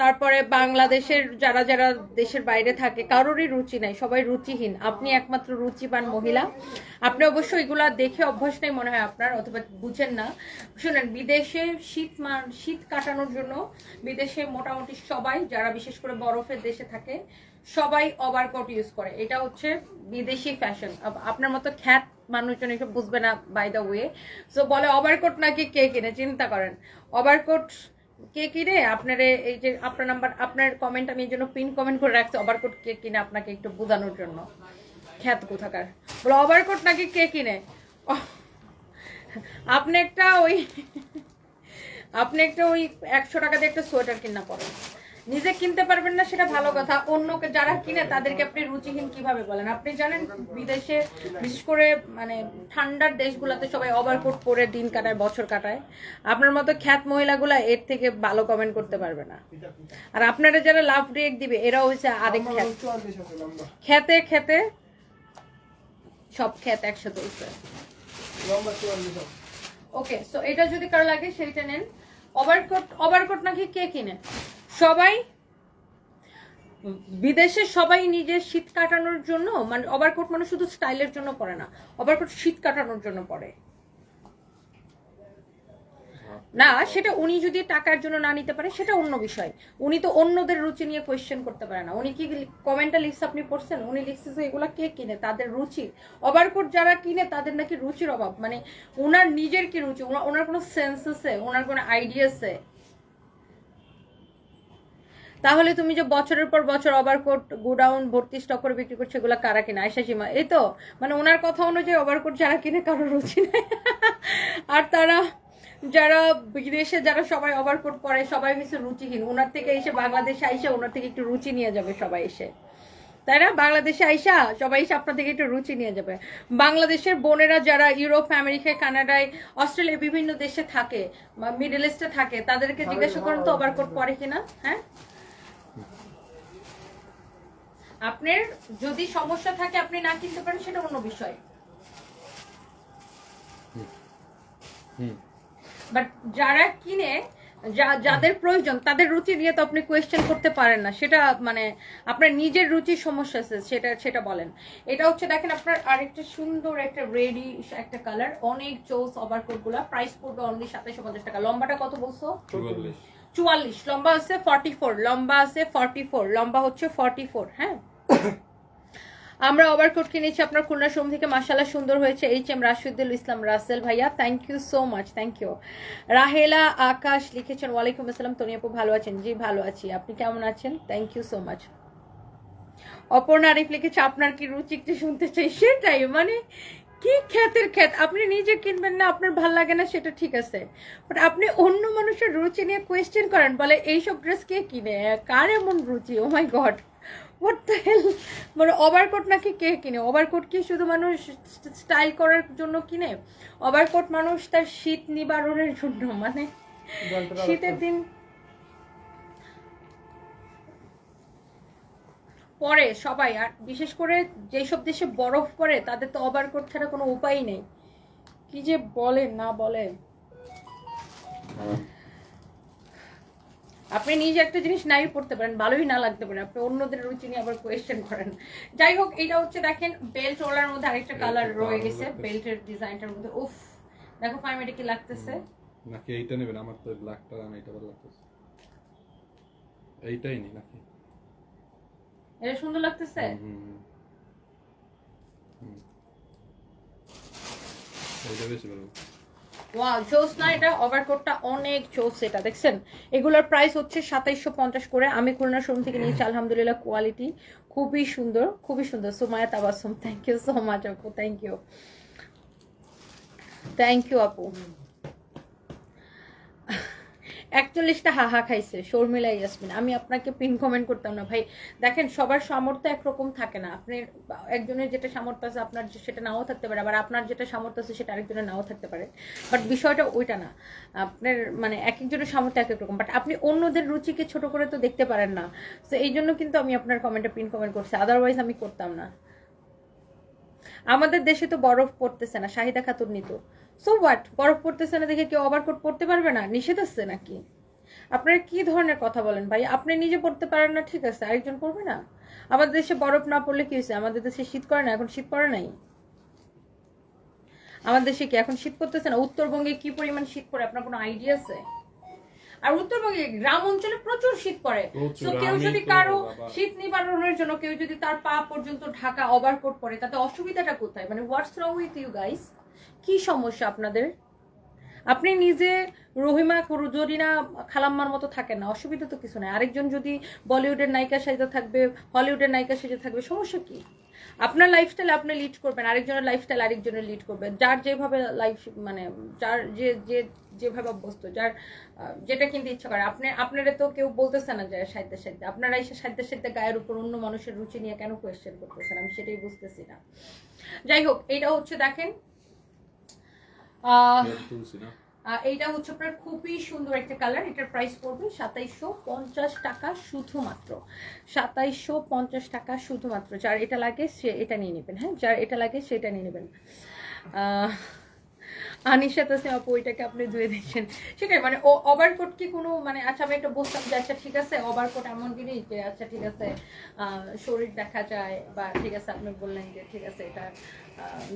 তারপরে বাংলাদেশের যারা যারা দেশের বাইরে থাকে কারোরই রুচি নাই, সবাই রুচিহীন। আপনি একমাত্র রুচিবান মহিলা। আপনি অবশ্যই এগুলা দেখে অভ্যাস নেই মনে হয় আপনার, অথবা বুঝেন না। শুনেন, বিদেশে শীত কাটানোর জন্য বিদেশে মোটামুটি সবাই, যারা বিশেষ করে বরফের দেশে থাকে, সবাই ওভারকোট ইউজ করে। এটা হচ্ছে বিদেশি ফ্যাশন। আপনার মতো খ্যাত মানুষজন এসব বুঝবে না বাই দ্য ওয়ে। সো বলে ওভারকোট নাকি কে কিনে, চিন্তা করেন ওভারকোট কে কিনে। আপনার এই যে আপনার নাম্বার, আপনার কমেন্ট আমি এই জন্য পিন কমেন্ট করে রাখছি, ওভারকোট কে কিনে, আপনাকে একটু বোঝানোর জন্য। খ্যাত কোথাকার বলে ওভারকোট নাকি কে কিনে। আপনি একটা ওই 100 টাকা দিয়ে একটা সোয়েটার কিনা পড়েন, নিজে কিনতে পারবেন না সেটা ভালো কথা, অন্যকে যারা কিনে তাদেরকে আপনি রুচিহীন কিভাবে বলেন? আপনি জানেন বিদেশে বিশেষ করে মানে ঠান্ডার দেশগুলোতে সবাই ওভারকোট পরে দিন কাটায়, বছর কাটায়। আপনার মতো খ্যাত মহিলাগুলা এর থেকে ভালো কমেন্ট করতে পারবে না। আর আপনারা যারা লাভ রিয়েক্ট দিবে এরাও হচ্ছে আরেক খ্যাত। খেতে খেতে সব খ্যাত একসাথে হচ্ছে। ওকে, সো এটা যদি কারো লাগে সেইটা নেন। ওভারকোট নাকি কে কিনে? সবাই বিদেশে সবাই নিজের শীত কাটানোর জন্য, মানে ওভারকোট মানে শুধু স্টাইলের জন্য পরে না, ওভারকোট শীত কাটানোর জন্য পরে না। সেটা উনি যদি টাকার জন্য না নিতে পারে সেটা অন্য বিষয়। উনি তো অন্যদের রুচি নিয়ে কোয়েশ্চেন করতে পারে না। উনি কি কমেন্টটা লিখছে আপনি পড়ছেন? উনি লিখছে যে এগুলা কে কিনে, তাদের রুচি। ওভারকোট যারা কিনে তাদের নাকি রুচির অভাব। মানে ওনার নিজের কি রুচি? ওনার কোনো সেন্স আছে? ওনার কোনো আইডিয়া আছে? তাহলে তুমি যে বছরের পর বছর ওভারকোট গোডাউন ভর্তি স্টক করে বিক্রি করছে, এগুলো কারা কিনে? আয়শা সীমা, এই তো মানে ওনার কথা অনুযায়ী ওভারকোট যারা কিনে কারোর রুচি নেই। আর তারা যারা বিদেশে যারা সবাই ওভারকোট পরে সবাই কিছু রুচিহীন। ওনার থেকে এসে বাংলাদেশে আইসা ওনার থেকে একটু রুচি নিয়ে যাবে সবাই এসে, তাই না? বাংলাদেশে আইসা সবাই এসে আপনার থেকে একটু রুচি নিয়ে যাবে। বাংলাদেশের বোনেরা যারা ইউরোপ আমেরিকায় কানাডায় অস্ট্রেলিয়া বিভিন্ন দেশে থাকে বা মিডল ইস্টে থাকে, তাদেরকে জিজ্ঞাসা করুন তো ওভারকোট পরে কিনা। হ্যাঁ, আপনার যদি সমস্যা থাকে আপনি না কিনতে পারেন সেটা অন্য বিষয়, বাট যারা কিনে, যাদের প্রয়োজন তাদের রুচি নিয়ে তো আপনি কোয়েশ্চেন করতে পারেন না। সেটা মানে আপনার নিজের রুচির সমস্যা আছে, সেটা বলেন। এটা হচ্ছে দেখেন আপনার আরেকটা সুন্দর একটা রেডি একটা কালার, অনেক চোস ওভারকোট গুলা। প্রাইস পড়বে অনলি 2750 টাকা। লম্বাটা কত বলছো? 44। লম্বা আছে 44, লম্বা আছে 44, লম্বা হচ্ছে 44। হ্যাঁ, আমরা ওভারকোট কিনেছি আপনার খুলনা শোরুম থেকে, মাশাআল্লাহ সুন্দর হয়েছে। HM রাশিদুল ইসলাম রাসেল ভাইয়া, thank you so much, thank you. Rahela Akash লিখেছেন ওয়ালাইকুম আসসালাম তনি আপু, ভালো আছেন? জি ভালো আছি, আপনি কেমন আছেন? Thank you so much. Aparna Arif লিখেছে আপনার কি রুচি একটু শুনতে চাই। সেটাই মানে কি খ্যাতের খ্যাত, আপনি নিজে কিনবেন না, আপনার ভাল লাগে না সেটা ঠিক আছে, বাট আপনি অন্য মানুষের রুচি নিয়ে কোয়েশ্চেন করেন, বলে এইসব ড্রেস কে কিনে, কার এমন রুচি? ও my god, what the hell, মানে ওভারকোট নাকি কে কিনে? ওভারকোট কি শুধু মানুষ স্টাইল করার জন্য কিনে? ওভারকোট মানুষ তার শীত নিবারণের জন্য, মানে শীতের দিন পরে সবাই, আর বিশেষ করে যেসব দেশে বরফ পড়ে তাদের তো ওভারকোট ছাড়া কোনো উপায় নেই। কি যে বলেন না বলেন। আপনি নিজে একটা জিনিস নাই পড়তে পারেন, ভালোই না লাগতে পারে, আপনি অন্যদের রুচি নিয়ে আবার কোয়েশ্চেন করেন। যাই হোক, এটা হচ্ছে দেখেন বেল্ট ওলার মধ্যে আরেকটা কালার রয়ে গেছে বেল্টের ডিজাইনটার মধ্যে। উফ, দেখো ফাইমেটে কি লাগতেছে। নাকি এইটা নেবেন? আমার তো ব্ল্যাকটা না, এটা ভালো লাগতেছে। এইটাই নি নাকি? এটা সুন্দর লাগতেছে। এইটা বেশি ভালো। ওয়াও, জোস না? এটা ওভারকোটটা অনেক জোস। এটা দেখছেন, এগুলোর প্রাইস হচ্ছে 2750 করে। আমি খুলনা শোরুম থেকে নিয়েছি, আলহামদুলিল্লাহ কোয়ালিটি খুবই সুন্দর, খুবই সুন্দর। Sumaya Tabassum, thank you so much আপু, থ্যাংক ইউ, থ্যাংক ইউ আপু। 41টা হাহা খাইছে শর্মিলা ইয়াসমিন। আমি আপনাকে পিন কমেন্ট করতাম না ভাই। দেখেন, সবার সামর্থ্য একরকম থাকে না। আপনি একজনের যেটা সামর্থ্য আছে আপনার সেটা নাও থাকতে পারে, আবার আপনার যেটা সামর্থ্য আছে সেটা আরেকজনের নাও থাকতে পারে। বাট বিষয়টা ওইটা না, আপনার মানে এক একজনের সামর্থ্য এক এক রকম। বাট আপনি অন্যদের রুচিকে ছোট করে তো দেখতে পারেন না। তো এই জন্য কিন্তু আমি আপনার কমেন্টে পিন কমেন্ট করছি, আদারওয়াইজ আমি করতাম না। আমাদের দেশে তো বরফ পড়তেছে না, শাহিদা খাতুন নিত। সো হোয়াট, বরফ পড়তেছে না দেখে কেউ ওভারকোট পড়তে পারবে না? নিষেধ আছে নাকি? আপনারা কি ধরনের কথা বলেন ভাই? আপনি নিজে পড়তে পারেন না, ঠিক আছে, আরেকজন পড়বে না? আমাদের দেশে বরফ না পড়লে কি হয়েছে? আমাদের দেশে শীত করে না? এখন শীত পড়ে নাই? আমাদের দেশে কি এখন শীত পড়তেছে না? উত্তরবঙ্গে কি পরিমাণ শীত পড়ে আপনার কোনো আইডিয়া আছে? আর উত্তরবঙ্গে গ্রাম অঞ্চলে প্রচুর শীত পড়ে। তো কেউ যদি কারো শীত নিবারণের জন্য কেউ যদি তার পা পর্যন্ত ঢাকা ওভারকোট পরে, তাতে অসুবিধাটা কোথায়? মানে হোয়াটস রং উইথ ইউ গাইস? কি সমস্যা আপনাদের? আপনি নিজে রহিমা জরিনা খালাম্মার মতো থাকেন না, অসুবিধা তো কিছু নাই। আরেকজন যদি বলিউডের নায়িকা সাজে থাকবে, হলিউডের নায়িকা সাজে থাকবে, সমস্যা কি? আপনার লাইফস্টাইল আপনি লিড করবেন, আরেকজনের লাইফস্টাইল আরেকজনের লিড করবেন। যার যেভাবে লাইফ, মানে যার যেভাবে অভ্যস্ত, যার যেটা কিনতে ইচ্ছা করে। আপনারা তো কেউ বলতেছে না যে সাহিত্যের সাথে, আপনারা এসে সাহিত্যের সাথে গায়ের উপর অন্য মানুষের রুচি নিয়ে কেন কোয়েশ্চেন করতেছেন? আমি সেটাই বুঝতেছি না। যাই হোক, এইটা হচ্ছে দেখেন, এইটা হচ্ছে আপনার খুবই সুন্দর একটা কালার। এটার প্রাইস পড়বে 2750 টাকা শুধুমাত্র, 2750 টাকা শুধুমাত্র। যার এটা লাগে সে এটা নিয়ে নেবেন। হ্যাঁ, যার এটা লাগে সেটা নিয়ে নেবেন। আনিশা তাসনিম আপু, ওইটাকে আপনি ধুয়ে দিচ্ছেন, সেটাই মানে ও ওভারকোট কি কোনো মানে, আচ্ছা আমি একটা বলতাম যে আচ্ছা ঠিক আছে ওভারকোট এমন জিনিস যে আচ্ছা ঠিক আছে শরীর দেখা যায়, বা ঠিক আছে আপনি বললেন যে ঠিক আছে এটা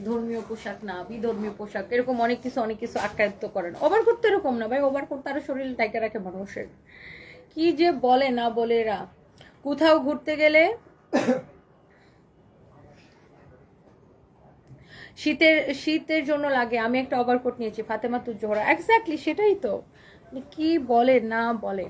ধর্মীয় পোশাক না, বিধর্মীয় পোশাক, এরকম অনেক কিছু আখ্যায়িত করেন। ওভারকোট তো এরকম না ভাই, ওভারকোট তারা শরীর ঢাকা রাখে মানুষের। কি যে বলে না বলে এরা। কোথাও ঘুরতে গেলে শীতের জন্য লাগে। আমি একটা ওভারকোট নিয়েছি, ফাতেমা তুজোহরা, এক্স্যাক্টলি সেটাই তো। কি বলে না বলে।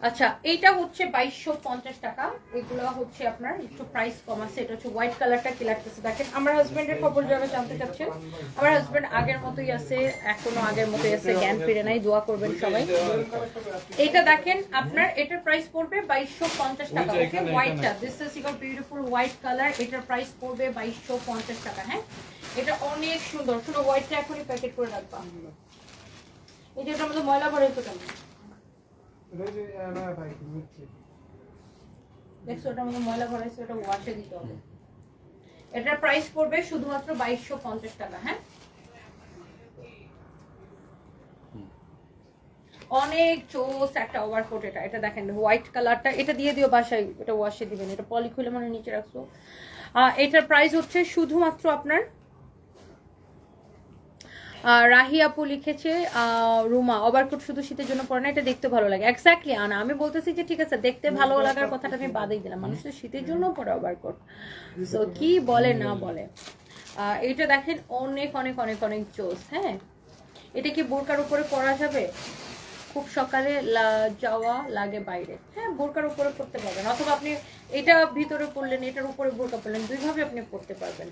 আচ্ছা, এইটা হচ্ছে 2250 টাকা। এগুলো হচ্ছে আপনার একটু প্রাইস কম আছে। এটা হচ্ছে হোয়াইট কালারটা কি লাগতেছে দেখেন। আমার হাজবেন্ডের খবর যারা জানতে চাচ্ছেন, আমার হাজবেন্ড আগের মতোই আছে, এখনো আগের মতোই আছে, জ্ঞান ফিরে নাই, দোয়া করবেন সবাই। এটা দেখেন আপনার, এটার প্রাইস পড়বে 2250 টাকা। ওকে, হোয়াইটটা, this is your beautiful white colour. এটার প্রাইস পড়বে 2250 টাকা। হ্যাঁ, এটা অনেক সুন্দর। শুধু হোয়াইটটা এখনই প্যাকেট করে রাখবা। এই যে এটার মধ্যে ময়লা ভরে তো কেমন দেখছো, ওটার মধ্যে ময়লা ভরাইছে, ওটা ওয়াশে দিতে হবে। এটার প্রাইস পড়বে শুধুমাত্র 2250 টাকা। হ্যাঁ, অনেক চোস একটা ওভারকোট। এটা দেখেন হোয়াইট কালারটা, এটা দিয়ে দিও বাসায়, এটা ওয়াশে দিবেন। এটা পলি খুলে মানে নিচে রাখছো। এটার প্রাইস হচ্ছে শুধুমাত্র আপনার, রাহি আপু লিখেছে রুমা, ওভারকোট শুধু শীতের জন্য পরে না, এটা দেখতে ভালো লাগে। এক্স্যাক্টলি আনা, আমি বলতেছি যে ঠিক আছে দেখতে ভালো লাগার কথাটা আমি বাদেই দিলাম, মানুষ তো শীতের জন্য পরে ওভারকোট। সো কি বলে না বলে। এটা দেখেন অনেক অনেক অনেক অনেক জোস। হ্যাঁ, এটা কি বোরকার উপরে পরা যাবে? খুব সকালে যাওয়া লাগে বাইরে, হ্যাঁ বোরকার উপরে পড়তে পারবেন, অথবা আপনি এটা ভিতরে পড়লেন, এটার উপরে বোরকা পড়লেন, দুইভাবে আপনি পড়তে পারবেন।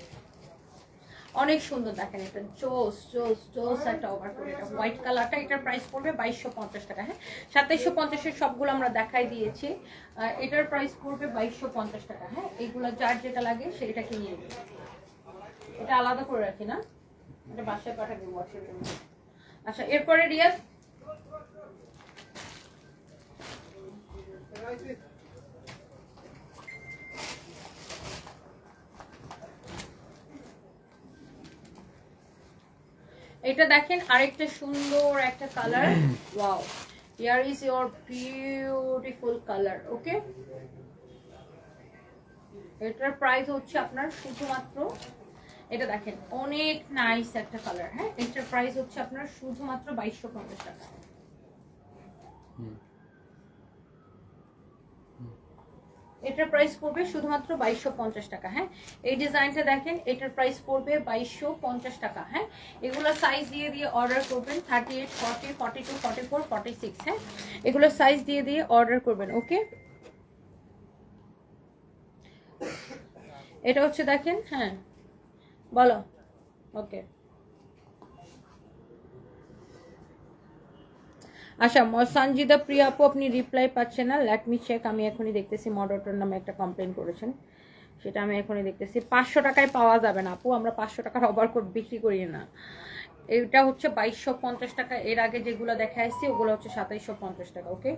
অনেক সুন্দর দেখেন, এটা জোস জোস জোস একটা ওভারকোট। এটা হোয়াইট কালারটা, এটার প্রাইস পড়বে 2250 টাকা। হ্যাঁ, 2750-এর সবগুলো আমরা দেখাই দিয়েছি। এটার প্রাইস পড়বে 2250 টাকা। হ্যাঁ, এইগুলো যার যেটা লাগে সেটা কিনে নেবে। এটা আলাদা করে রাখি না, এটা বাসায় পাঠাবো ওয়াশের জন্য। আচ্ছা, এরপরে রিয়াজ এটা দেখেন, আরেকটা সুন্দর একটা colour. Wow, here is your beautiful colour. Okay, এটার প্রাইস হচ্ছে আপনার শুধুমাত্র, এটা দেখেন অনেক নাইস একটা কালার। হ্যাঁ, এটার প্রাইস হচ্ছে আপনার শুধুমাত্র 2250 টাকা। এটার প্রাইস পড়বে শুধুমাত্র 2250 টাকা। হ্যাঁ, এই ডিজাইনটা দেখেন, এটার প্রাইস পড়বে 2250 টাকা। হ্যাঁ, এগুলো সাইজ দিয়ে দিয়ে অর্ডার করবেন 38, 40, 42, 44, 46। হ্যাঁ, এগুলো সাইজ দিয়ে দিয়ে অর্ডার করবেন। ওকে, এটা হচ্ছে দেখেন। হ্যাঁ, বলো। ওকে, আচ্ছা, সঞ্জিদা প্রিয়া আপু আপনি রিপ্লাই পাচ্ছেন না, লেট মি চেক। আমি এখনই দেখতেছি, মডারেটর নামে একটা কমপ্লেন করেছেন, সেটা আমি এখনই দেখতেছি। 500 টাকায় পাওয়া যাবে না আপু, আমরা 500 টাকার ওভারকোট বিক্রি করি না। এটা হচ্ছে 2250 টাকা। এর আগে যেগুলো দেখা আসছে ওগুলো হচ্ছে 2750 টাকা। ওকে,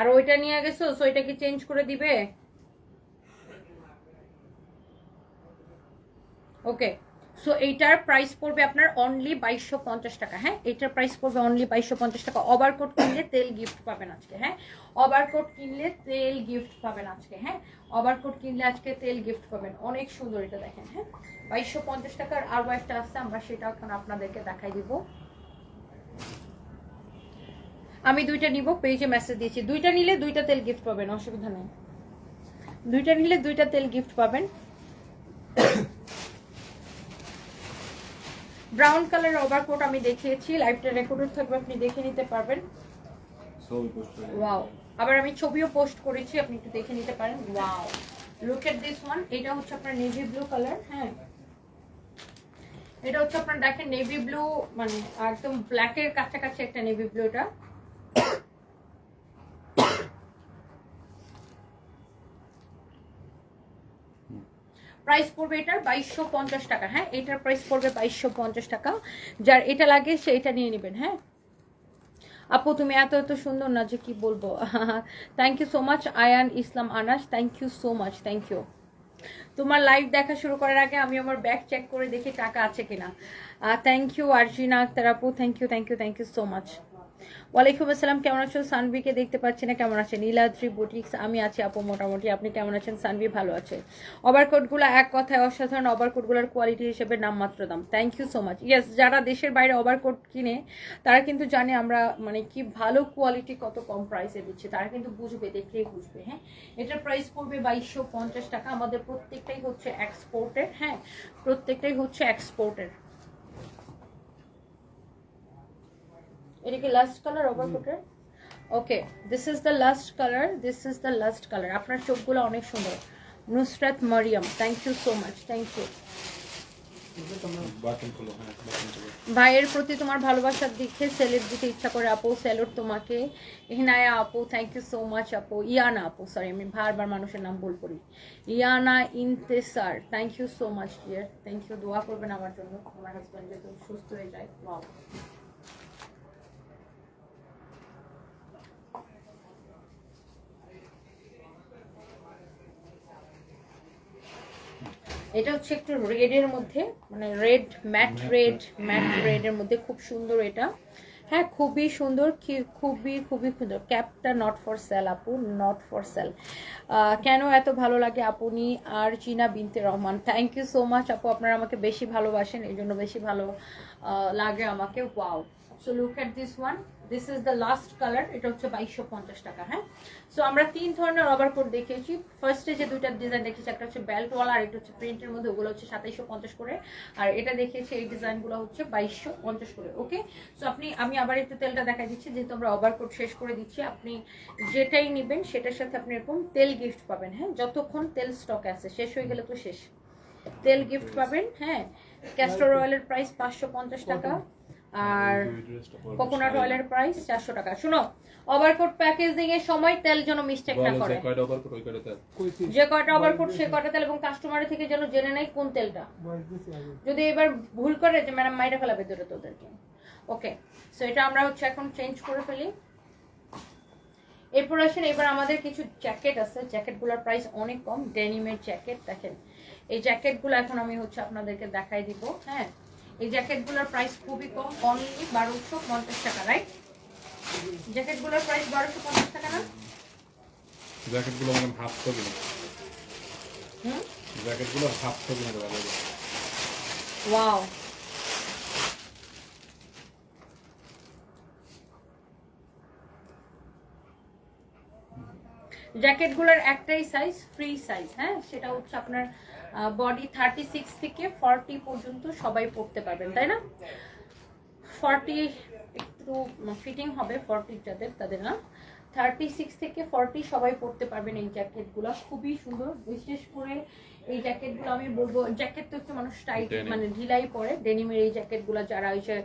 আর ওইটা নিয়ে গেছো, সো এটা কি চেঞ্জ করে দিবে? ওকে, সো এইটার প্রাইস পড়বে আপনার অনলি 2250 টাকা। হ্যাঁ, এইটার প্রাইস পড়বে অনলি 2250 টাকা। ওভারকোট কিনলে তেল গিফট পাবেন আজকে। হ্যাঁ, ওভারকোট কিনলে তেল গিফট পাবেন আজকে। হ্যাঁ, ওভারকোট কিনলে আজকে তেল গিফট পাবেন। অনেক সুন্দর এটা দেখেন। হ্যাঁ, 2250 টাকার আরও একটা আসছে, আমরা সেটা এখন আপনাদেরকে দেখাই দিব। আমি দুইটা নিব, পেজে মেসেজ দিয়েছি। দুইটা নিলে দুইটা তেল গিফট পাবেন, অসুবিধা নেই। দুইটা নিলে দুইটা তেল গিফট পাবেন। ব্রাউন কালারের ওভারকোট আমি দেখিয়েছি, লাইভটা রেকর্ডেড থাকবে, আপনি দেখে নিতে পারবেন। ওয়াও, আবার আমি ছবিও পোস্ট করেছি, আপনি একটু দেখে নিতে পারেন। Wow, look at this one. এটা হচ্ছে আপনার নেভি ব্লু কালার। হ্যাঁ, এটা হচ্ছে আপনার দেখেন নেভি ব্লু, মানে একদম ব্ল্যাকের কাছাকাছি একটা নেভি ব্লু। এটা প্রাইস পড়বে এটার 2250 টাকা। হ্যাঁ, এটার প্রাইস পড়বে 2250 টাকা। যার এটা লাগে সে এটা নিয়ে নেবেন। হ্যাঁ আপু, তুমি এত এত সুন্দর না যে কি বলবো। Thank you so much Ayan Islam Anas, thank you so much, thank you. তোমার লাইভ দেখা শুরু করার আগে আমি আমার ব্যাগ চেক করে দেখি টাকা আছে কিনা। থ্যাংক ইউ আরজিনা আক্তার আপু, thank you thank you thank you so much. ওয়ালাইকুম আসসালাম, কেমন আছো? সানভিকে দেখতে পাচ্ছি না, কেমন আছেন? নীলাদ্রি বুটিক্স, আমি আছি আপু মোটামুটি, আপনি কেমন আছেন? সানভি ভালো আছে। ওভারকোটগুলো এক কথায় অসাধারণ, ওভারকোটগুলোর কোয়ালিটি হিসেবে নামমাত্র দাম। Thank you so much. Yes, যারা দেশের বাইরে ওভারকোট কিনে তারা কিন্তু জানে আমরা মানে কি ভালো কোয়ালিটি কত কম প্রাইসে দিচ্ছি, তারা কিন্তু বুঝবে, দেখলেই বুঝবে। হ্যাঁ, এটার প্রাইস পড়বে 2250 টাকা। আমাদের প্রত্যেকটাই হচ্ছে এক্সপোর্টের। হ্যাঁ, প্রত্যেকটাই হচ্ছে এক্সপোর্টের। এটা কি লাস্ট কালার ওভারকোটের? Okay, this is the last colour, this is the last colour. আপনার চোখগুলো অনেক সুন্দর। Nusrat Mariyam, thank you so much, thank you. ভাইয়ের প্রতি তোমার ভালোবাসার দিকে সেলের দিতে ইচ্ছা করে আপু, সেলুট তোমাকে। হিনায়া আপু, থ্যাংক ইউ সো মাচ আপু। ইয়ানা আপু, সরি আমি বারবার মানুষের নাম ভুল করি। Yana Intesar, thank you so much dear, thank you. দোয়া করবেন আমার জন্য, আমার হাজব্যান্ড যাতে সুস্থ হয়ে যায়। ওয়াও, এটা হচ্ছে একটু রেড এর মধ্যে, মানে red matte red, matte red এর মধ্যে খুব সুন্দর। এটা হ্যাঁ খুবই সুন্দর, খুবই খুবই সুন্দর। ক্যাপটা নট ফর সেল আপু, নট ফর সেল। কেন এত ভালো লাগে আপনি Arjina Binte Rahman? Thank you so much আপু, আপনারা আমাকে বেশি ভালোবাসেন, এই জন্য বেশি ভালো লাগে আমাকে। Wow, so look at this one, this is the last colour. এটা হচ্ছে 2250 টাকা। হ্যাঁ, সো আমরা 3 ধরনের ওভারকোট দেখিয়েছি। ফার্স্টে যে দুইটা ডিজাইন দেখিয়েছি, একটা হচ্ছে বেল্টওয়ালা আর একটা হচ্ছে প্রিন্টের মধ্যে, ওগুলো হচ্ছে 2750 করে। আর এটা দেখিয়েছি, এই ডিজাইনগুলো হচ্ছে 2250 করে। ওকে, সো আমি আবার একটু তেলটা দেখাই দিচ্ছি, যেহেতু আমরা ওভারকোট শেষ করে দিচ্ছি। আপনি যেটাই নেবেন সেটার সাথে আপনি এরকম তেল গিফট পাবেন। হ্যাঁ, যতক্ষণ তেল স্টক আছে, শেষ হয়ে গেলে তো শেষ, তেল গিফট পাবেন। হ্যাঁ, ক্যাস্টর অয়েলের প্রাইস 550 টাকা আর কোকোনাট অয়েলের প্রাইস 400 টাকা। শুনো, ওভারকোট প্যাকেজিং এর সময় তেল যেন মিস্টেক না করে, যে কয়টা ওভারকোট সে কয়টা তেল, এবং কাস্টমারের থেকে যেন জেনে নেয় কোন তেলটা। যদি এবার ভুল করে যে ম্যাডাম মাইরা ফেলাবে ধরে তোদেরকে। ওকে, সো এটা আমরা হচ্ছে এখন চেঞ্জ করে ফেলি। এরপর আসেন, এবার আমাদের কিছু জ্যাকেট আছে, জ্যাকেটগুলোর প্রাইস অনেক কম। ডেনিমের জ্যাকেট দেখেন, এই জ্যাকেটগুলো এখন আমি হচ্ছে আপনাদেরকে দেখাই দিব। হ্যাঁ, এই জ্যাকেটগুলোর প্রাইস খুবই কম, অনলি 1250 টাকা। রাইট, জ্যাকেটগুলোর প্রাইস 1250 টাকা না? জ্যাকেটগুলো মানে হাফ তো কিনা, জ্যাকেটগুলো হাফ তো কিনা দেওয়া যাবে। ওয়াও, জ্যাকেটগুলোর একটাই সাইজ, ফ্রি সাইজ। হ্যাঁ, সেটা হচ্ছে আপনার বডি 36 থেকে 40 পর্যন্ত সবাই পরতে পারবেন, তাই না? 40 একটু ফিটিং হবে, 40 যাদের, তাদের না। 36 থেকে 40 সবাই পরতে পারবেন এই জ্যাকেটগুলো, খুবই সুন্দর। বিশেষ করে এই জ্যাকেটগুলো আমি বলবো, জ্যাকেট তো একটু মানুষ টাইট মানে ঢিলাই পরে, ডেনিমের এই জ্যাকেটগুলো যারা হচ্ছে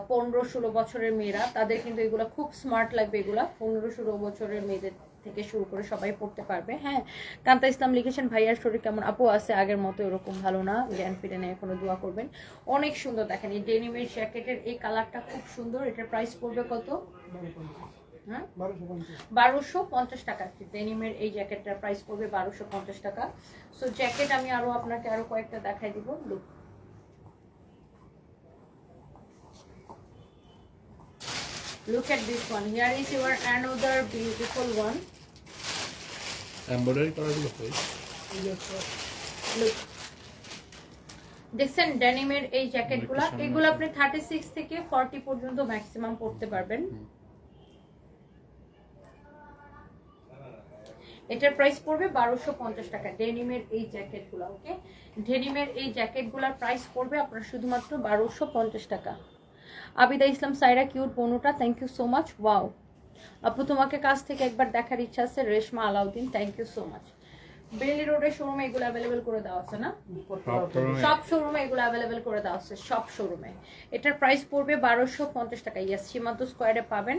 15-16 বছরের মেয়েরা, তাদের কিন্তু এগুলো খুব স্মার্ট লাগবে। এগুলা 15-16 বছরের মেয়েদের থেকে শুরু করে সবাই পড়তে পারবে। হ্যাঁ, কান্তা ইসলাম লিখেছেন, ভাইয়ার শরীর কেমন? আপু আছে আগের মতো, এরকম ভালো না, জ্ঞান ফিরে নেই এখনো, দোয়া করবেন। অনেক সুন্দর, দেখেন এই ডেনিমের জ্যাকেটের এই কালারটা খুব সুন্দর। এটার প্রাইস পড়বে কত? হ্যাঁ, 1250 টাকা। ডেনিমের এই জ্যাকেটটার প্রাইস পড়বে 1250 টাকা। সো জ্যাকেট আমি আপনাকে আরো কয়েকটা দেখাই দিব। Look, look at this one. Here is your another beautiful one. Embroidery করা গুলো কই? Look, দেখছেন ডেনিমের এই জ্যাকেটগুলো, এগুলো আপনি 36 থেকে 40 পর্যন্ত ম্যাক্সিমাম পরতে পারবেন। এটার প্রাইস পড়বে 1250 টাকা। ডেনিমের এই জ্যাকেটগুলো, ওকে, ডেনিমের এই জ্যাকেটগুলোর প্রাইস পড়বে আপনার শুধুমাত্র 1250 টাকা। আবিদা ইসলাম সাইরা, কিউট বোনুটা, thank you so much. Wow আপু, তোমাকে কাছ থেকে একবার দেখার ইচ্ছা আছে। Reshma Alauddin, thank you so much. বেলি রোডের শোরুমে এগুলো অ্যাভেলেবেল করে দেওয়া আছে না? সব শোরুমে এগুলো অ্যাভেলেবেল করে দেওয়া আছে, সব শোরুমে। এটার প্রাইস পড়বে 1250 টাকা। ইয়েস, সীমান্ত স্কোয়ারে পাবেন।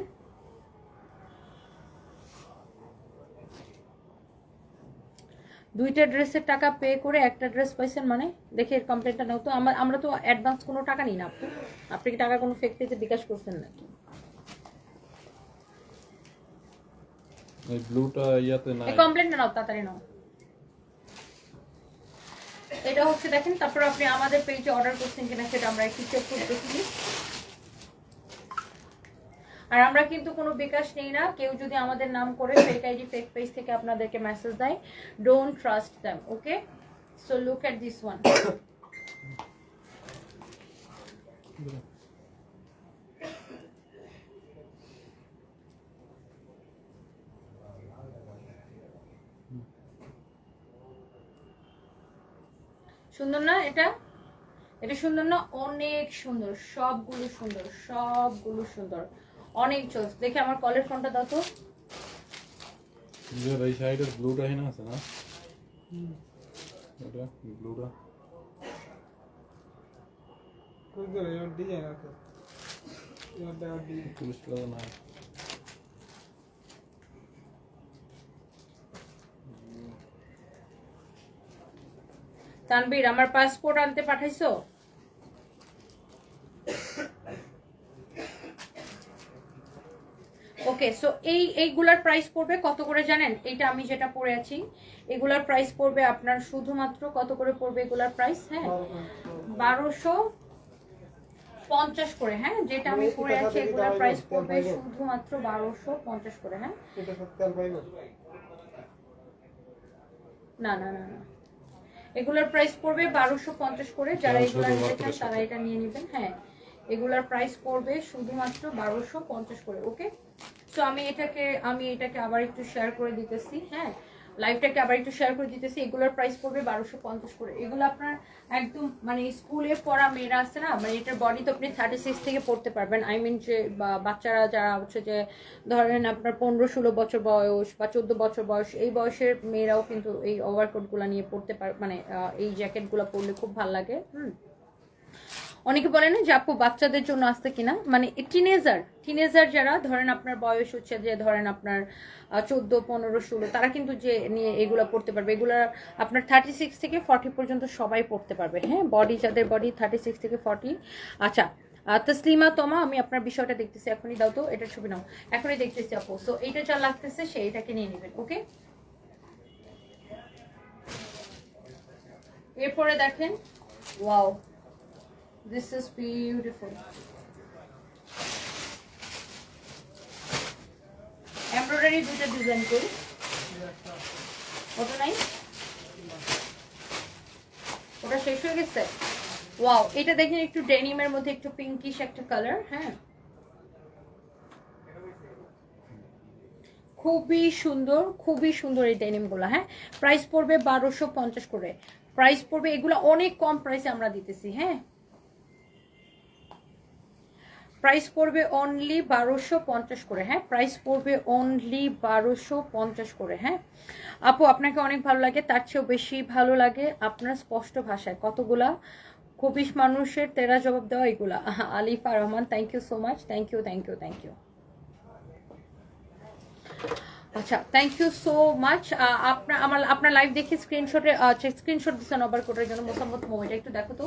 দুইটা ড্রেসের টাকা পে করে একটা ড্রেস পাইছেন মানে? দেখে এর কমপ্লেনটা নাও তো। আমরা তো অ্যাডভান্স কোনো টাকা নিই না আপু। আপনি কি টাকা কোনো ফেক পেজে বিকাশ করছেন নাকি? এই ব্লুটা ইয়াতে নাই, এই কমপ্লেনটা নাও, তাড়াতাড়ি নাও। এটা হচ্ছে দেখেন, তারপর আপনি আমাদের পেজে অর্ডার করছেন কিনা সেটা আমরা একটু চেক করে দেখি। আর আমরা কিন্তু কোনো বিকাশ নেই না। কেউ যদি আমাদের নাম করে ফেক আইডি, ফেক পেজ থেকে আপনাদেরকে মেসেজ দেয়, don't trust them. Okay, so look at this one. সুন্দর না এটা? এটা সুন্দর না? অনেক সুন্দর, সবগুলো সুন্দর, সবগুলো সুন্দর, অনেক চোস। দেখে আমার কলের ফোনটা দাও তো। যে এই সাইডের ব্লুটা হেনা আছে না, এটা ব্লুটা কোন ধরে এর ডিজাইন আছে, এর দেওয়া ডিজাইন পুলিশ কালার না। তানবীর, আমার পাসপোর্ট আনতে পাঠাইছো? ওকে, সো এইগুলার প্রাইস পড়বে কত করে জানেন? এইটা আমি যেটা পরে আছি, এগুলার প্রাইস পড়বে আপনার শুধুমাত্র কত করে পড়বে এগুলার প্রাইস? হ্যাঁ, 50 করে, হ্যাঁ যেটা আমি পরে আছি এগুলোর প্রাইস পড়বে শুধুমাত্র 1250 করে। হ্যাঁ এটা সত্যি আর পাইবো না না না না, এগুলোর প্রাইস পড়বে 1250 করে। যারা এগুলো নিতে চান তারা এটা নিয়ে নেবেন। হ্যাঁ এগুলোর প্রাইস পড়বে শুধুমাত্র 1250 করে। ওকে, তো আমি এটাকে আবার একটু শেয়ার করে দিতেছি। হ্যাঁ লাইভটাকে আবার একটু শেয়ার করে দিতেছি। এগুলোর প্রাইস পড়বে 1250 করে। এগুলো আপনার একদম মানে স্কুলে পড়া মেয়েরা আছে না, মানে এটার বডি তো আপনি 36 থেকে পড়তে পারবেন। আই মিন যে বাচ্চারা যারা হচ্ছে যে ধরেন আপনার 15-16 বছর বয়স বা 14 বছর বয়স, এই বয়সের মেয়েরাও কিন্তু এই ওভারকোটগুলো নিয়ে পড়তে পারে, মানে এই জ্যাকেটগুলো পরলে খুব ভালো লাগে। অনেকে বলে না যে আপু বাচ্চাদের জন্য আসতে কিনা, মানে টিনেজার যারা ধরেন আপনার বয়স হচ্ছে যে ধরেন আপনার 14, 15, 16, তারা কিন্তু যে নিয়ে এগুলো পড়তে পারবে। এগুলা আপনার 36 থেকে 40 পর্যন্ত সবাই পড়তে পারবে। হ্যাঁ বডি যাদের বডি 36 থেকে 40। আচ্ছা তসলিমা তোমা, আমি আপনার বিষয়টা দেখতেছি, এখনই দাও তো, এটা ছবি নাও, এখনই দেখতেছি আপু। সো এইটা যা লাগতেছে সেইটাকে নিয়ে নেবেন। ওকে, এরপরে দেখেন, wow this is beautiful, embroidery দুটো ডিজাইন করি, ওটা নাই, ওটা শেষ হয়ে গেছে। ওয়াও এটা দেখেন একটু ডেনিমের মধ্যে একটু পিঙ্কিশ একটা কালার। হ্যাঁ খুবই সুন্দর এই ডেনিম গুলো। হ্যাঁ প্রাইস পড়বে 1250 করে, প্রাইস পড়বে, এগুলো অনেক কম প্রাইসে আমরা দিতেছি। হ্যাঁ প্রাইস পড়বে অনলি 1250 করে। হ্যাঁ প্রাইস পড়বে অনলি 1250 করে। হ্যাঁ আপু আপনাকে অনেক ভালো লাগে, তার চেয়েও বেশি ভালো লাগে আপনার স্পষ্ট ভাষায় কতগুলা কবিশ মানুষের তেরা জবাব দেওয়া এগুলা। Alifa Rahman, thank you so much, thank you. আচ্ছা থ্যাংক ইউ সো মাচ। আপনার লাইভ দেখে স্ক্রিনশট দিচ্ছেন ওভার কোটের জন্য মোসাম্মত মোমেন্ট, একটু দেখো তো।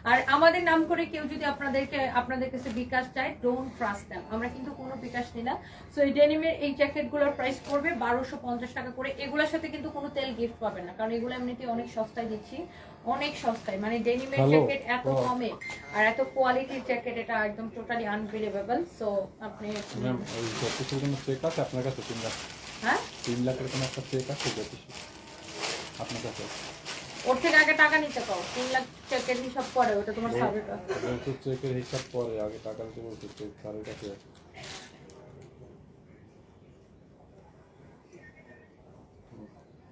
আর আমাদের নাম করে কেউ যদি আপনাদের কাছে বিকাশ চায়, ডোন্ট ট্রাস্ট দেম, আমরা কিন্তু কোনো বিকাশ নিই না। সো এই ডেনিমের এই জ্যাকেটগুলোর প্রাইস পড়বে 1250 টাকা করে। এগুলোর সাথে কিন্তু কোনো তেল গিফট পাবেন না, কারণ এগুলো এমনিতে অনেক সস্তায় দিচ্ছি, অনেক সস্তায়। মানে ডেনিমের জ্যাকেট এত কমে আর এত কোয়ালিটির জ্যাকেট, এটা একদম টোটালি আনবিলিভেবল। সো আপনি চেক আছে আপনার কাছে 3 লাখ? হ্যাঁ 3 লাখের কোনো একটা চেক আছে আপনার কাছে? ওর থেকে আগে টাকা নিতে পারো, 3 লাখ চেকের হিসাব পরে, ওটা তোমার স্যারের কাছে। চেকের হিসাব পরে, আগে টাকা দিতে বলতে চেক স্যারের কাছে আছে।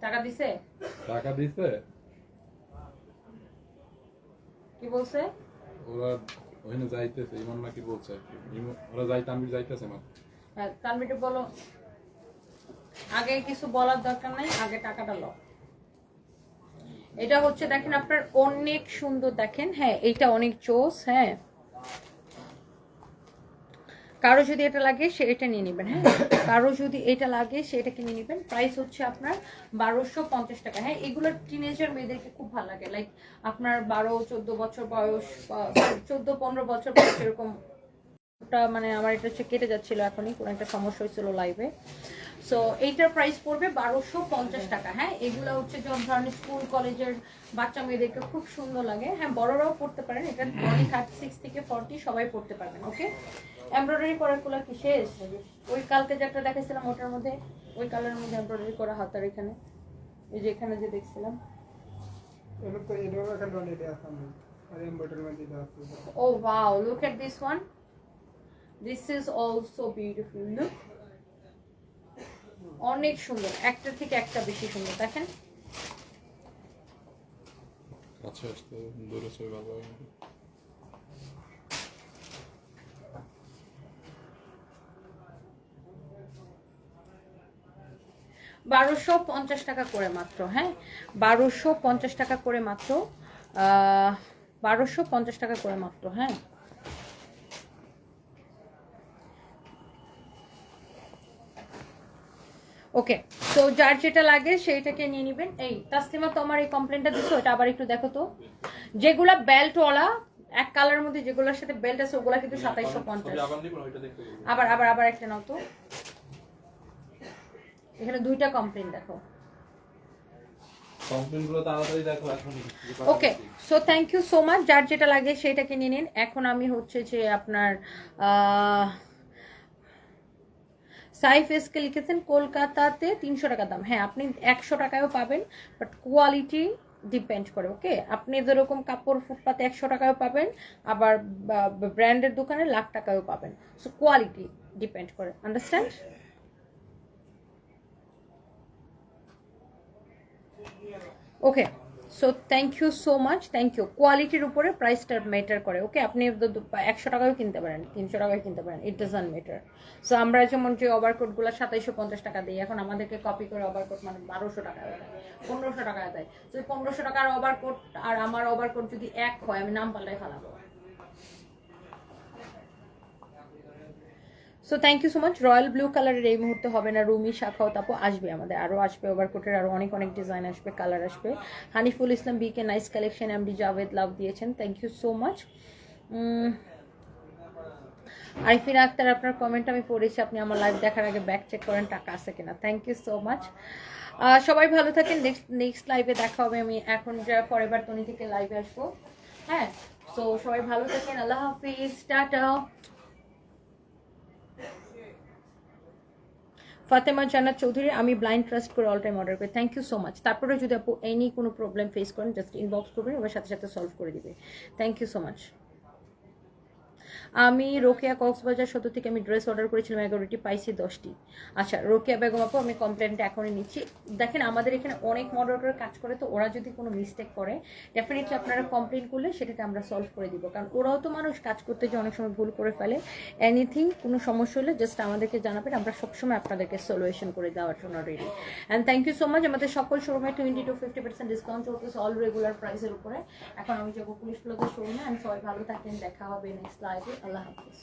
টাকা দিছে? টাকা দিছে? কি বলছে? ওরা ওখানে যাইতেছে, ইমন নাকি বলছে আর কি। ওরা তানভীর যাইতেছে না। হ্যাঁ তানভীর বলো, আগে কিছু বলার দরকার নাই, আগে টাকাটা লো। এটা হচ্ছে দেখেন আপনার অনেক সুন্দর, দেখেন। হ্যাঁ এটা অনেক চোস। হ্যাঁ কারো যদি এটা লাগে সে এটা নিয়ে নেবেন। হ্যাঁ কারো যদি এটা লাগে সেটাকে নিয়ে নেবেন। প্রাইস হচ্ছে আপনার 1250 টাকা। হ্যাঁ এগুলোর টিনেজার মেয়েদেরকে খুব ভালো লাগে, লাইক আপনার 12-14 বছর বয়স, 14-15 বছর বয়স এরকম। মানে আমার এটা হচ্ছে কেটে যাচ্ছিল, এখনই কোনো একটা সমস্যা হয়েছিল লাইভে। সো এইটার প্রাইস পড়বে 1250 টাকা। হ্যাঁ এগুলো হচ্ছে যেমন ধরনের স্কুল কলেজের বাচ্চা মেয়েদেরকে খুব সুন্দর লাগে। হ্যাঁ বড়রাও পড়তে পারেন, এটা বডি 36 থেকে 40 সবাই পড়তে পারবেন। ওকে, এমব্রয়ডারি করার গুলো কি শেষ? ওই কালকে যে একটা দেখাইছিলাম ওটার মধ্যে, ওই কালারের মধ্যে এমব্রয়ডারি করা হাতার এখানে, এই যে এখানে যে দেখছিলাম। এটা তো এটাও একটা ডলে দেয়া আছে আর এমব্রয়ডারি মধ্যে দেয়া আছে। Oh wow, look at this one. This is also beautiful. Look, অনেক সুন্দর, একটা থেকে একটা বেশি সুন্দর। দেখেন কাছে আসতে দূরে ছবি ভালো হয়। 1250 টাকা করে মাত্র। হ্যাঁ 1250 টাকা করে মাত্র, 1250 টাকা করে মাত্র। হ্যাঁ ওকে, তো যার যেটা লাগে সেইটাকে নিয়ে নেবেন। এই তাসলিমা তো আমার এই কমপ্লেনটা দিছো, এটা আবার একটু দেখো তো। যেগুলা বেল্টওয়ালা এক কালারের মধ্যে যেগুলোর সাথে বেল্ট আছে ওগুলা কিন্তু 2750। আবার একটা নাও তো, এখানে দুইটা কমপ্লেন দেখো। কমপ্লেনগুলো তাড়াতাড়ি দেখো এখন। Okay, so thank you so much. যার যেটা লাগে সেটাকে নিয়ে নিন। এখন আমি হচ্ছে যে আপনার সাইফ এসকে লিখেছেন কলকাতাতে 300 টাকা দাম। হ্যাঁ, আপনি 100 টাকায়ও পাবেন, বাট কোয়ালিটি ডিপেন্ড করে। ওকে, আপনি যেরকম কাপড় ফুটপাতে 100 টাকায়ও পাবেন, আবার ব্র্যান্ডের দোকানে লাখ টাকায়ও পাবেন। সো কোয়ালিটি ডিপেন্ড করে, understand? Okay, so thank you so much, thank you. কোয়ালিটির উপরে প্রাইসটা ম্যাটার করে। ওকে, আপনি 100 টাকাও কিনতে পারেন, 300 টাকাও কিনতে পারেন, ইট ডাজন্ট ম্যাটার। সো আমরা যেমন যে ওভারকোটগুলো 2750 টাকা দিই, এখন আমাদেরকে কপি করে ওভারকোট মানে 1200 টাকা দেয়, 1500 টাকা দেয়। তো 1500 টাকার ওভারকোট আর আমার ওভারকোট যদি এক হয়, আমি নাম পাল্টাই ফেলাবো। So thank you so much. Royal blue কালারের এই মুহূর্তে হবে না, রুমি শাখাও তাপও আসবে, আমাদের আরও আসবে, ওভারকোটের আরও অনেক অনেক ডিজাইন আসবে, কালার আসবে। Haniful Islam BK nice collection, MD Javed love দিয়েছেন, thank you so much. Arifin Akter, আপনার কমেন্ট আমি পড়েছি, আপনি আমার লাইভ দেখার আগে ব্যাক চেক করেন টাকা আছে কিনা, থ্যাংক ইউ সো মাচ। সবাই ভালো থাকেন, নেক্সট লাইভে দেখা হবে। আমি এখন যা ফরএভার তনি থেকে লাইভে আসবো। হ্যাঁ, সো সবাই ভালো থাকেন, আল্লাহ হাফিজ, টাটা। ফাতেমা জান্নাত চৌধুরী, আমি ব্লাইন্ড ট্রাস্ট করে অল টাইম অর্ডার করি, থ্যাংক ইউ সো মাচ। তারপরে যদি আপু এনি কোনো প্রবলেম ফেস করেন, জাস্ট ইনবক্স করবেন, ওর সাথে সাথে সলভ করে দিবে, থ্যাংক ইউ সো মাচ। আমি রোকেয়া কক্সবাজার সদর থেকে আমি ড্রেস অর্ডার করেছিলাম 11টি, পাইছি 10টি। আচ্ছা রোকেয়া বেগম আপু, আমি কমপ্লেনটা এখনই নিচ্ছি। দেখেন আমাদের এখানে অনেক মডারেটর কাজ করে, তো ওরা যদি কোনো মিস্টেক করে ডেফিনেটলি আপনারা কমপ্লেন করলে সেটাকে আমরা সলভ করে দিব, কারণ ওরাও তো মানুষ, কাজ করতে যে অনেক সময় ভুল করে ফেলে। এনিথিং কোনো সমস্যা হলে জাস্ট আমাদেরকে জানাবেন, আমরা সবসময় আপনাদেরকে সলিউশন করে দেওয়ার জন্য ready. And thank you so much. আমাদের সকল শোরুমে 20 to 50% ডিসকাউন্ট চলতেছে অল রেগুলার প্রাইসের উপরে। এখন আমি যাবো পুলিশ প্লাজার শোরুমে। আমি সবাই ভালো থাকেন, দেখা হবে নেক্সট লাইভে, আল্লাহ হাফিজ।